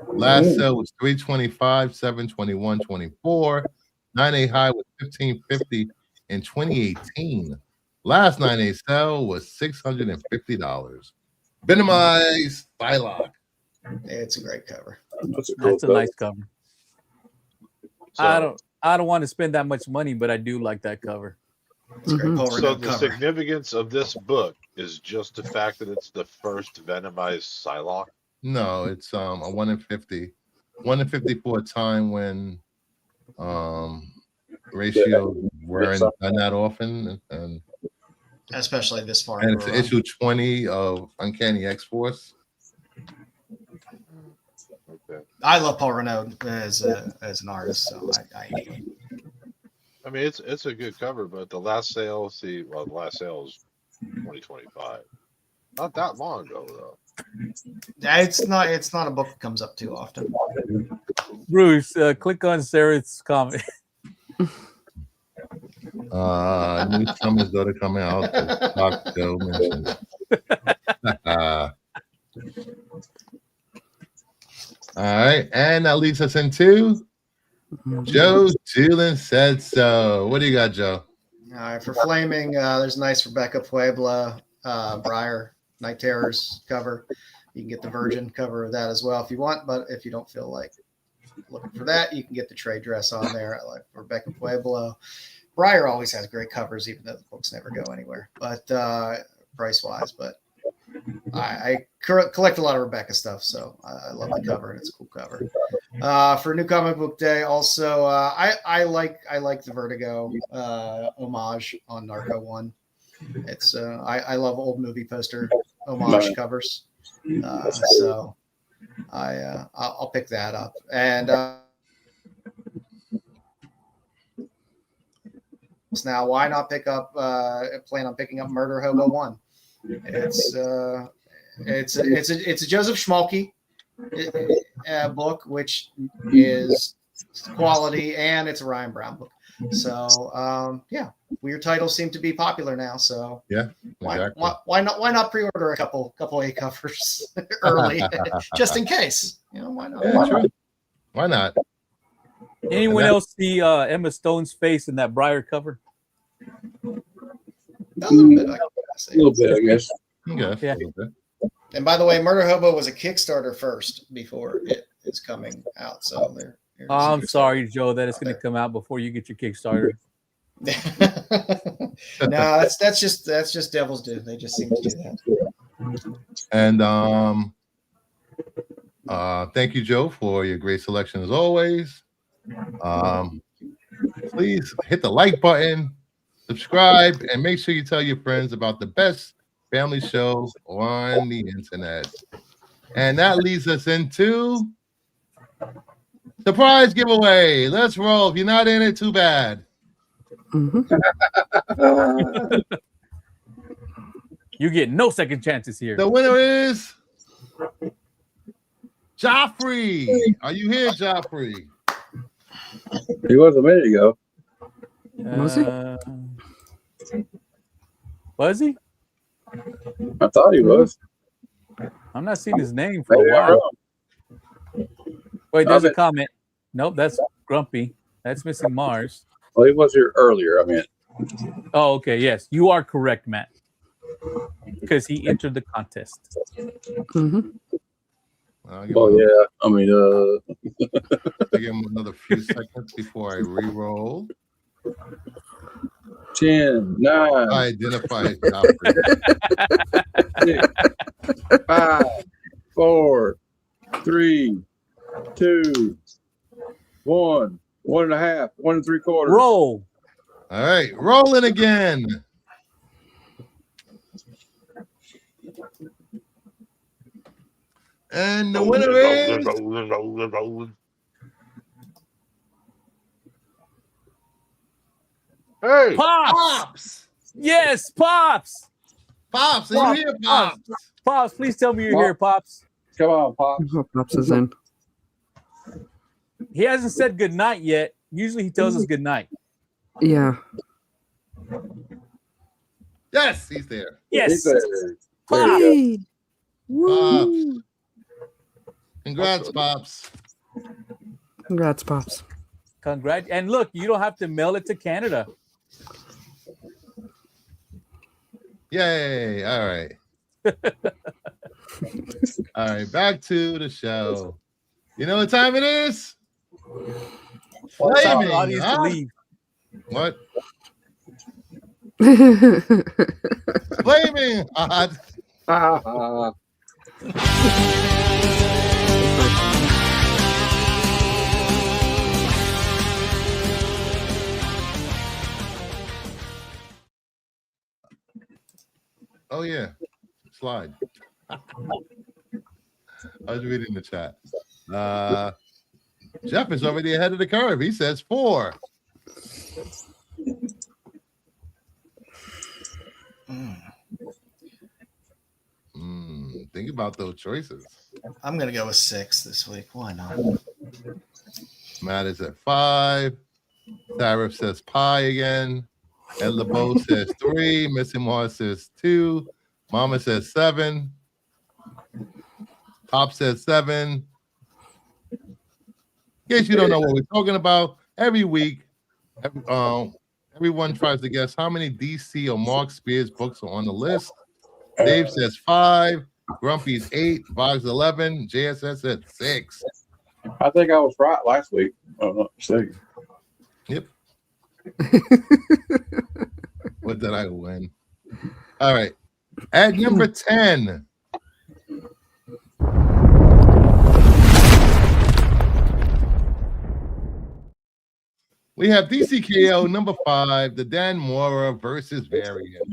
Last sale was $325, $721.24. 9A high was $15.50 in 2018. Last 9A sale was $650. Venomized Psylocke. It's a great cover. That's a cool That's a nice cover. So, I don't want to spend that much money, but I do like that cover. It's a great Paul So Renaud the cover. significance of this book is just the fact that it's the first venomized Psylocke. No, it's a 1 in 50. 1 in 54 time when ratios weren't done that often, and Especially this far. and into it's a run. issue 20 of Uncanny X-Force. Okay. I love Paul Renaud as an artist, so I I mean, it's a good cover, but the last sale, the last sale is 2025. Not that long ago, though. it's not a book that comes up too often. Bruce, click on Sarah's comment. Newcomer's daughter coming out. Doc Joe mentioned. All right, and that leads us into Joe Doolin said so. What do you got, Joe? All right, for Flaming, there's a nice Rebecca Puebla Briar Night Terrors cover. You can get the Virgin cover of that as well if you want, but if you don't feel like looking for that, you can get the trade dress on there. I like Rebecca Puebla. Briar always has great covers, even though the books never go anywhere, but price-wise. But I collect a lot of Rebecca stuff, so I love the cover, and it's a cool cover. For New Comic Book Day, also I like the Vertigo homage on Narco 1. It's I love old movie poster homage covers, so I'll pick that up. And now, why not plan on picking up Murder Hobo 1? It's a Joseph Schmalke book, which is quality, and it's a Ryan Brown book. So weird titles seem to be popular now. So Yeah, exactly. why not pre-order a couple A covers early, just in case? Why not? Yeah, sure. Why not? Anyone else see Emma Stone's face in that Briar cover? A little bit, I guess. Okay. Yeah. And by the way, Murder Hobo was a Kickstarter first before it is coming out. So I'm sorry, Joe, that it's going to come out before you get your Kickstarter. No, that's just Devil's Due. They just seem to do that. And thank you, Joe, for your great selection as always. Please hit the like button, subscribe, and make sure you tell your friends about the best family show on the internet. And that leads us into surprise giveaway. Let's roll. If you're not in it, too bad. You get no second chances here. The winner is Joffrey. Are you here, Joffrey? He was a minute ago. Was he? Was he? I thought he was. I'm not seeing his name for a while. Wait, there's a comment. Nope, that's Grumpy. That's missing Mars. Well, he was here earlier. I mean, Oh, okay. Yes, you are correct, Matt. Because he entered the contest. oh yeah. I mean, I'll give him another few seconds before I re-roll. 10, 9, I identify Joffrey. 6, 5, 4, 3, 2, 1, 1.5, 1 3/4. Roll. All right, rolling again. And the winner is Hey, Pops. Yes, Pops. Pops. Are you here, Pops? Pops, please tell me you're here, Pops. Come on, Pop. Pops is in. He hasn't said good night yet. Usually he tells us good night. Yeah. Yes, he's there. Yes. There Pops. you Pops. Congrats, Pops. Congrats, Pops. Congrats. And look, you don't have to mail it to Canada. Yay. All right. All right, back to the show. You know what time it is? Tell the Flaming, audience to huh? leave. What? Flaming hot. Oh yeah, slide. I was reading the chat. Jeff is already ahead of the curve. He says 4. Think about those choices. I'm gonna go with 6 this week. Why not? Matt is at 5. Sarah says pie again. Ed LeBeau says 3. Missy Moore says 2. Mama says 7. Pop says 7. In case you don't know what we're talking about, every week, everyone tries to guess how many DC or Mark Spears books are on the list. Dave says 5. Grumpy's 8. Boggs 11. JSS at 6. I think I was right last week. I'm not mistaken. Yep. What did I win? All right. At number 10. We have DCKO number 5, the Dan Mora versus variant.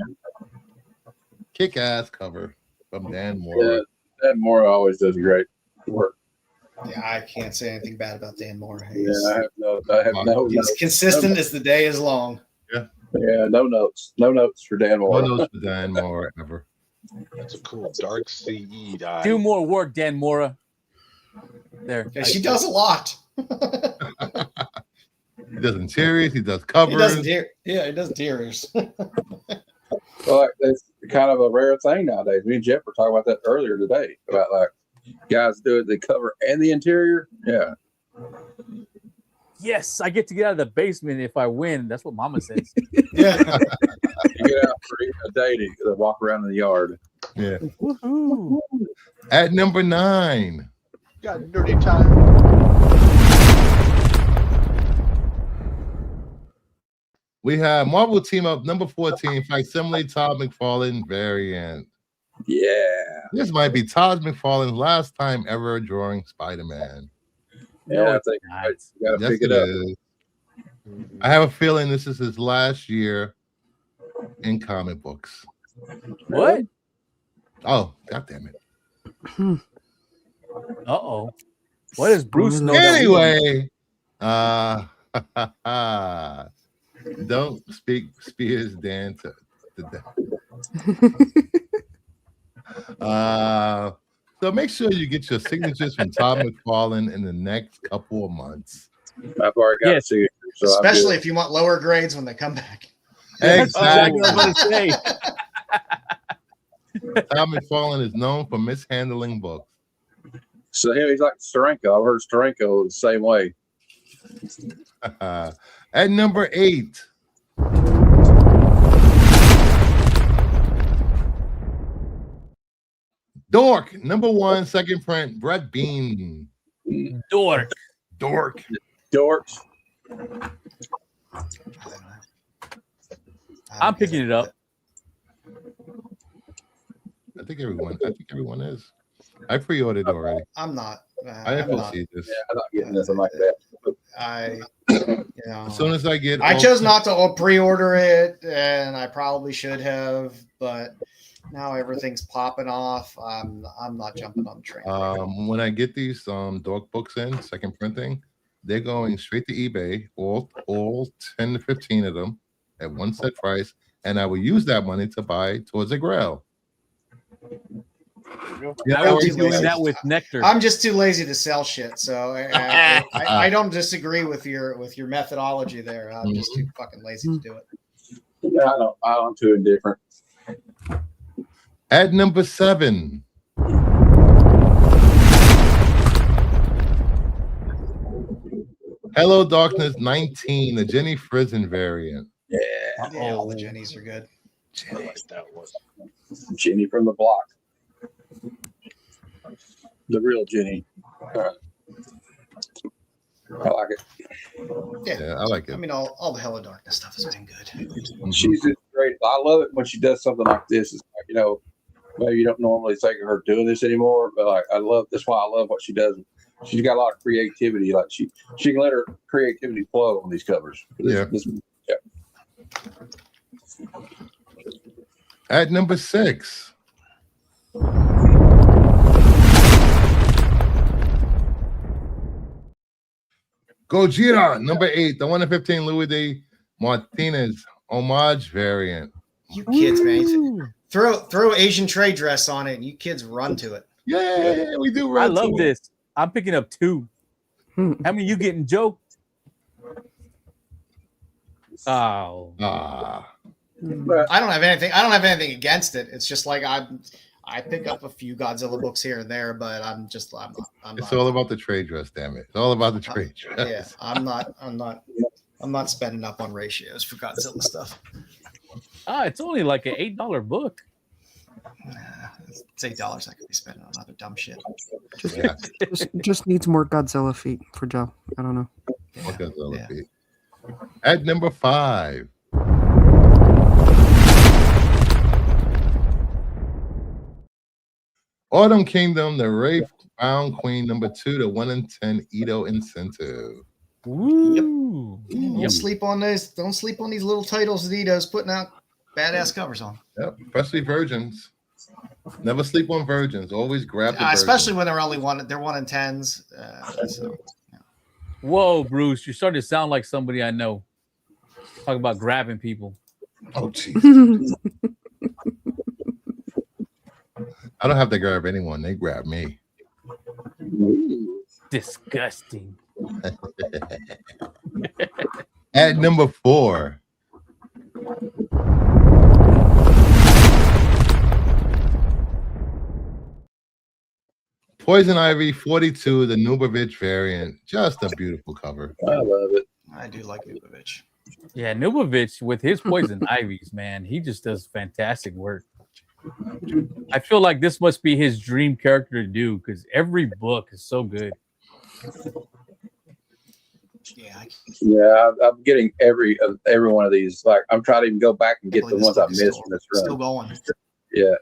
Kick-ass cover from Dan Mora. Yeah, Dan Mora always does great work. Yeah, I can't say anything bad about Dan Moore. Yeah, I have no He's notes. consistent as the day is long. Yeah, no notes. No notes for Dan Mora. No notes for Dan Mora ever. That's a cool dark CE die. Do more work, Dan Mora. There. Yeah, she does a lot. He does interiors, he does covers. He does he does interiors. Well, it's kind of a rare thing nowadays. Me and Jeff were talking about that earlier today about like guys do the cover and the interior. Yeah. Yes, I get to get out of the basement if I win. That's what Mama says. Yeah. You get out for a day to walk around in the yard. Yeah. Woohoo. At number 9. Got nerdy time. We have Marvel Team Up number 14, Facsimile Todd McFarlane variant. Yeah. This might be Todd McFarlane's last time ever drawing Spider-Man. Yeah, I think you got to pick it up. Is. I have a feeling this is his last year in comic books. What? Oh, God damn it. Uh-oh. What does Bruce know? Anyway, don't speak Spears Dan to death. So make sure you get your signatures from Todd McFarlane in the next couple of months. I've already got signatures. So especially if you want lower grades when they come back. Exactly. What I was gonna say. Todd McFarlane is known for mishandling books. So he's like Steranko. I've heard Steranko the same way. At number 8. Dork, number 1, second print, Brett Bean. Dork. Dorks. I'm picking it up. I think everyone is. I pre-ordered already. I'm not. I have to see this. Yeah, I'm not getting nothing like that. As soon as I get, I chose not to pre-order it, and I probably should have, but now everything's popping off. I'm not jumping on the train. When I get these Dork books in second printing, they're going straight to eBay, all 10 to 15 of them at one set price, and I will use that money to buy towards a Grail. Yeah, I was doing that with Nectar. I'm just too lazy to sell shit, so I don't disagree with your methodology there. I'm just too fucking lazy to do it. Yeah, I'm too indifferent. At number 7. Hello Darkness 19, the Jenny Frizen variant. Yeah. Yeah, all the Jennies are good. I like that one. Jenny from the block. The real Jenny. I like it. Yeah, I like it. I mean, all the Hello Darkness stuff has been good. She's just great great. I love it when she does something like this. It's like, you know, maybe you don't normally think of her doing this anymore, but like I love. That's why I love what she does. She's got a lot of creativity. Like she can let her creativity flow on these covers. Yeah. At number 6. Gojira, number 8, the 1 in 15 Louis D. Martinez homage variant. You kids, man. Throw Asian trade dress on it and you kids run to it. Yeah, we do run I love to it. this. I'm picking up 2. How many you getting, Joe? Oh. Ah. I don't have anything against it. It's just like I pick up a few Godzilla books here and there, but I'm It's not, all about the trade dress, damn it. It's all about the trade dress. yeah, I'm not spending up on ratios for Godzilla stuff. It's only like an $8 book. It's $8 I could be spending on other dumb shit. Just needs more Godzilla feet for Joe. I don't know. More Godzilla feet. At number 5. Autumn Kingdom, the Wraith Bound Queen, number 2, the 1 in 10 Edo incentive. Woo. Don't sleep on these. Don't sleep on these little titles that Ito's putting out badass covers on. Yep, especially virgins. Never sleep on virgins. Always grab the especially when they're only they're 1 in 10s. So, yeah. Whoa, Bruce, you're starting to sound like somebody I know. Talk about grabbing people. Oh, jeez. I don't have to grab anyone. They grab me. Disgusting. At number 4. Poison Ivy 42, the Nubovich variant. Just a beautiful cover. I love it. I do like Nubovich. Yeah, Nubovich with his poison ivies, man, he just does fantastic work. I feel like this must be his dream character to do because every book is so good. Yeah, I'm getting every one of these. Like I'm trying to even go back and get the ones I missed from this run. Still going. Yeah.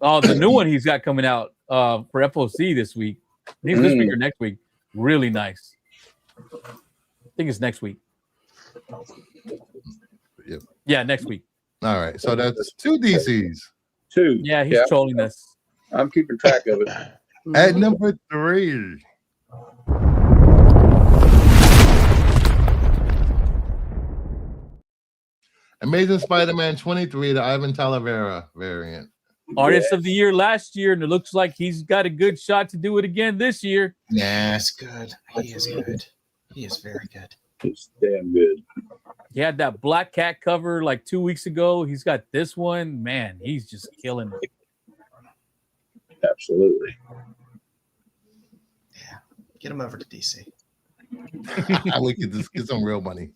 Oh, the new one he's got coming out for FOC this week. I think this week or next week. Really nice. I think it's next week. Yep. Yeah, next week. All right. So that's 2 DCs. 2. Yeah, he's trolling us. I'm keeping track of it. At number 3. Amazing Spider-Man 23, the Ivan Talavera variant. Artist of the year last year, and it looks like he's got a good shot to do it again this year. Yeah, That's good. He is good. He is very good. It's damn good. He had that Black Cat cover like 2 weeks ago. He's got this one. Man, he's just killing it. Absolutely. Yeah. Get him over to DC. We could just get some real money.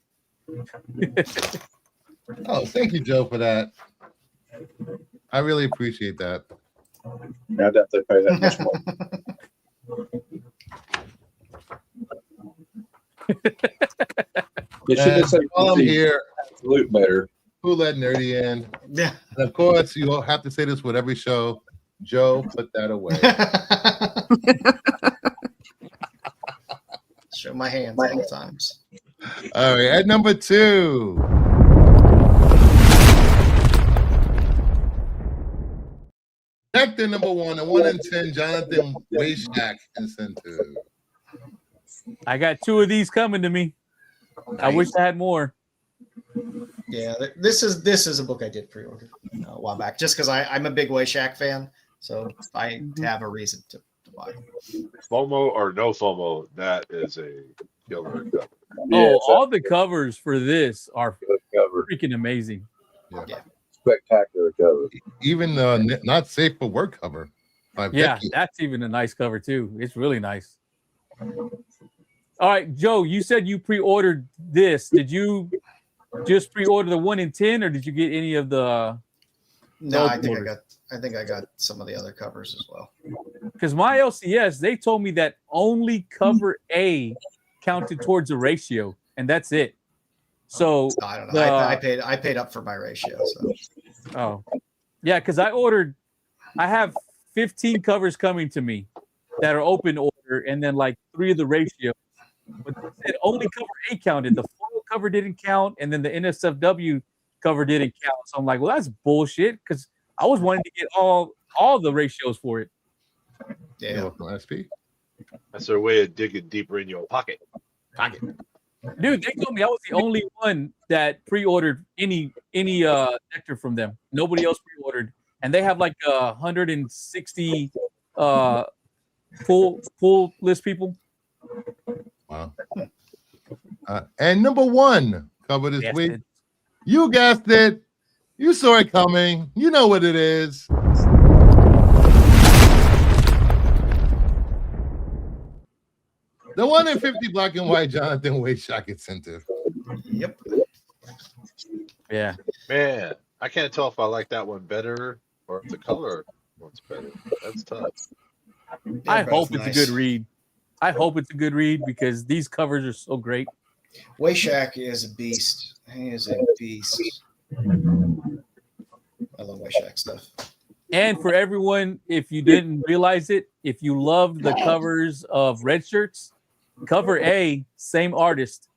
Oh, thank you, Joe, for that. I really appreciate that. I'd have to pay that much more. It should have said while I'm here, absolute better. Who let Nerdy in? Yeah. And of course, you all have to say this with every show. Joe, put that away. Show my hands all the times. All right, at number 2. Hector number 1, a 1 in 10 Jonathan Wayshak incentive. I got 2 of these coming to me. I wish I had more. Yeah, this is a book I did pre-order a while back, just because I'm a big Wayshak fan, so I have a reason to buy. FOMO or no FOMO, that is a killer cover. All the covers for this are freaking amazing. Yeah. Spectacular cover. Even not safe for work cover. By Yeah, Becky. that's even a nice cover too. It's really nice. All right, Joe, you said you pre-ordered this. Did you just pre-order the 1 in 10, or did you get any of the? No, I think I got some of the other covers as well. Because my LCS, they told me that only cover A counted towards a ratio, and that's it. So I don't know. I paid up for my ratio. So oh, yeah, because I have 15 covers coming to me that are open order, and then like 3 of the ratio. But it only cover A counted. The foil cover didn't count, and then the NSFW cover didn't count. So I'm like, well, that's bullshit because I was wanting to get all the ratios for it. yeah, Welcome, SP. That's their way of digging deeper in your pocket. Dude, they told me I was the only one that pre-ordered any nectar from them. Nobody else pre-ordered, and they have like 160 full list people. Wow. And number 1 cover this Guessed week. it. You guessed it. You saw it coming. You know what it is. The 1 in 50 black and white Jonathan Wade Shockett Center. yep. Yeah. Man, I can't tell if I like that one better or if the color one's better. That's tough. I They're hope both it's nice. a good read. I hope it's a good read because these covers are so great. Wayshak is a beast. He is a beast. I love Wayshak stuff. And for everyone, if you didn't realize it, if you loved the covers of Red Shirts, cover A, same artist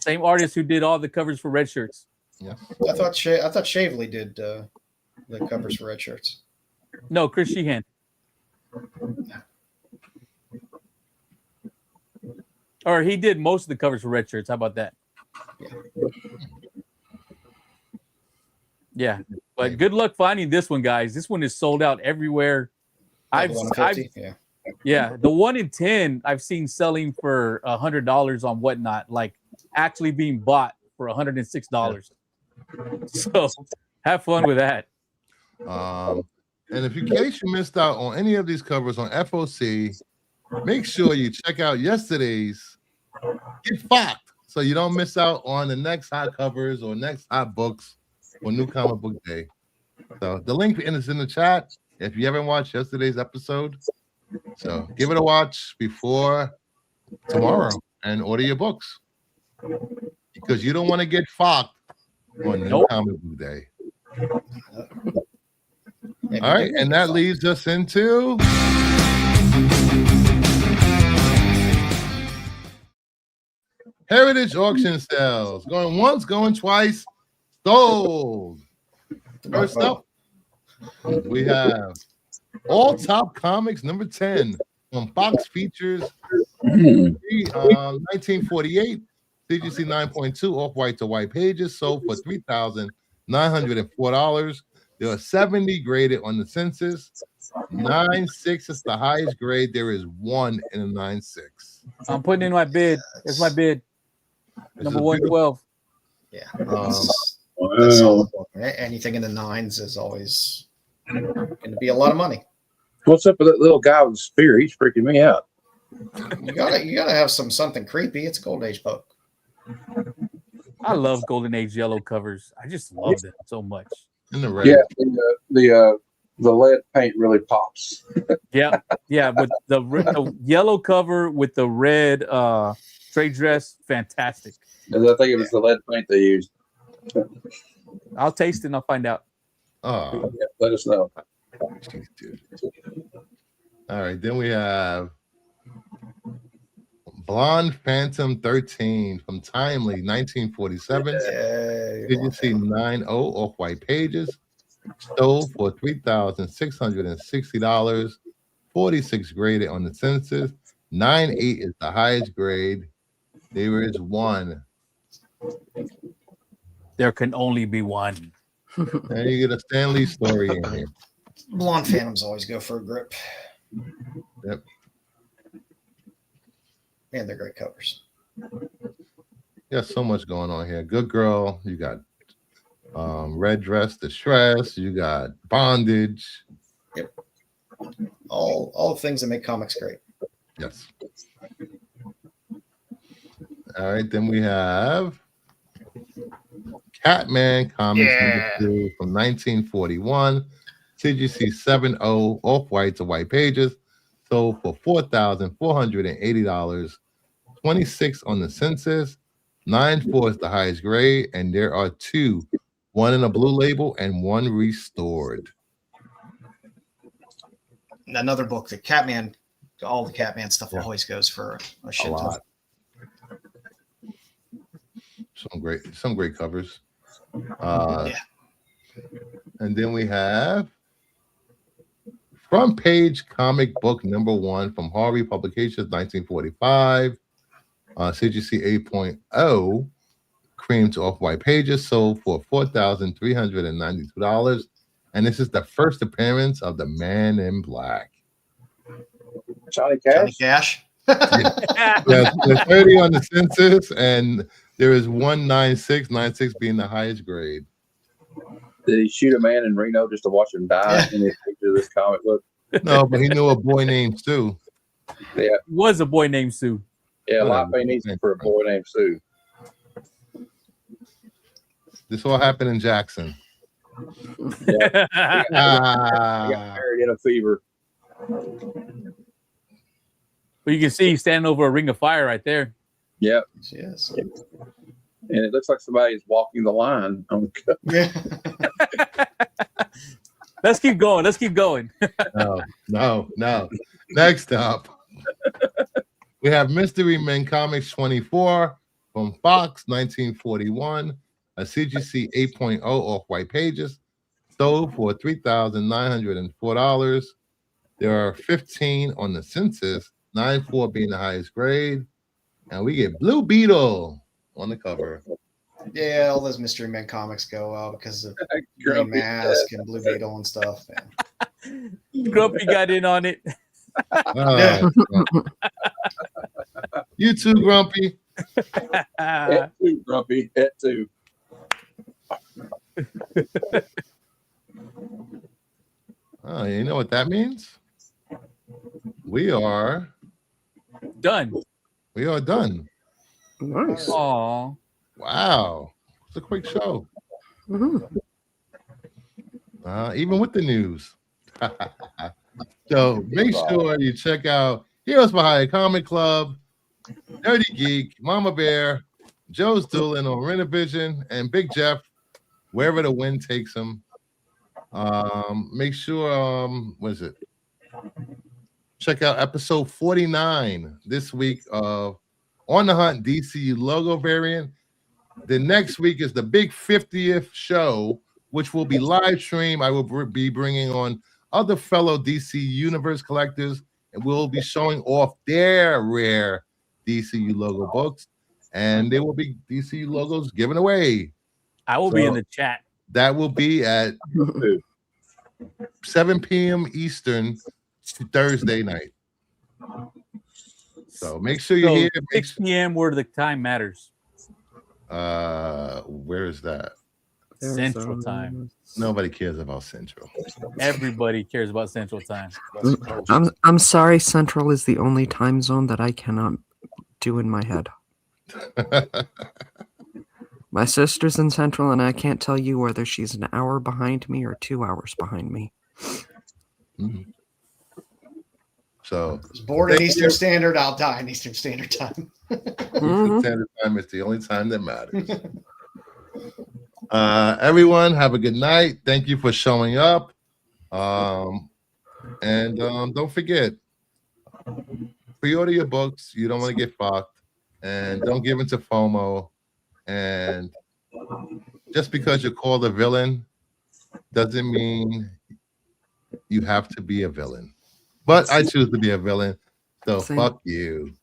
who did all the covers for Red Shirts. Yeah. I thought Shavely did the covers for Red Shirts. No, Chris Sheehan. Or he did most of the covers for Red Shirts. How about that? Yeah. But good luck finding this one, guys. This one is sold out everywhere. Like 150. Yeah, the 1 in 10 I've seen selling for $100 on Whatnot, like actually being bought for $106. So have fun with that. And if in case you missed out on any of these covers on FOC, make sure you check out yesterday's Get Fucked so you don't miss out on the next hot covers or next hot books for New Comic Book Day. So the link is in the chat if you haven't watched yesterday's episode. So give it a watch before tomorrow and order your books because you don't want to get fucked on New Comic Book Day. All right, and that leads us into Heritage Auction Sales. Going once, going twice, sold. First up, we have All Top Comics number 10 on Fox Features 1948, CGC 9.2, off-white to white pages, sold for $3,904. There are 70 graded on the census. 9.6 is the highest grade. There is 1 in a 9.6. I'm putting in my bid. It's my bid. Number 112. Yeah. That's solid. Anything in the 9s is always going to be a lot of money. What's up with that little guy with the spear? He's freaking me out. You gotta have something creepy. It's a Golden Age book. I love Golden Age yellow covers. I just love them so much. In the red. Yeah, the lead paint really pops. Yeah, but the yellow cover with the red trade dress, fantastic. I think it was the lead paint they used. I'll taste it and I'll find out. Oh, yeah, let us know. Jeez, dude. All right, then we have Blonde Phantom 13 from Timely 1947. Did you see 9.0 off-white pages? Sold for $3,660. 46 graded on the census. 9.8 is the highest grade. There is 1. There can only be 1. And you get a Stan Lee story in here. Blonde Phantoms always go for a grip. Yep. And they're great covers. Got so much going on here. Good Girl. You got Red Dress Distress. You got Bondage. Yep. All the things that make comics great. Yes. All right. Then we have Catman Comics number 2 from 1941. CGC 7.0 off-white to white pages. Sold for $4,480. 26 on the census. 9.4 is the highest grade, and there are 2, one in a blue label and one restored. Another book, the Catman, all the Catman stuff always goes for a shit A ton. lot. Some great covers. And then we have Front Page Comic Book #1 from Harvey Publications, 1945. CGC 8.0, cream to off-white pages, sold for $4,392. And this is the first appearance of the Man in Black. Johnny Cash. Johnny Cash. There's 30 on the census, and there is 196, 96 being the highest grade. Did he shoot a man in Reno just to watch him die in the picture of this comic book? No, but he knew a boy named Sue. Yeah, Was a boy named Sue. yeah, life ain't easy for a boy named Sue. This all happened in Jackson. Yeah. He got married in a fever. But you can see he's standing over a ring of fire right there. Yep. Yes. And it looks like somebody is walking the line on the cup. Yeah. Let's keep going. Let's keep going. No. Next up, we have Mystery Men Comics 24 from Fox, 1941. A CGC 8.0 off-white pages, sold for $3,904. There are 15 on the census, 9.4 being the highest grade, and we get Blue Beetle on the cover. Yeah, all those Mystery Men comics go well because of Green Grumpy. Mask and Blue Beetle and stuff. Grumpy got in on it. You too, Grumpy. Et tu, Grumpy. Et tu. Oh, you know what that means? We are Done. done. Nice. Aw. Wow. It's a quick show. Even with the news. So make sure you check out Heroes for Hire Comic Club, Nerdy Geek, Mama Bear, Joe's Dueling on Renovision, and Big Jeff, wherever the wind takes him. Make sure, what is it? Check out episode 49 this week of On the Hunt DCU logo variant. The next week is the big 50th show, which will be live stream. I will be bringing on other fellow DC Universe collectors, and we'll be showing off their rare DCU logo books, and there will be DCU logos given away. I will be in the chat. That will be at 7 p.m. Eastern Thursday night. So make sure you're here. 6 p.m. where the time matters. Where is that? Central time. Nobody cares about Central. Everybody cares about Central time. I'm sorry, Central is the only time zone that I cannot do in my head. My sister's in Central, and I can't tell you whether she's an hour behind me or 2 hours behind me. Mm-hmm. So, born in Eastern Standard, I'll die in Eastern Standard Time. Standard Time is the only time that matters. Everyone, have a good night. Thank you for showing up. And don't forget, pre-order your books. You don't want to get fucked. And don't give into FOMO. And just because you're called a villain doesn't mean you have to be a villain. But I choose to be a villain. So fuck you.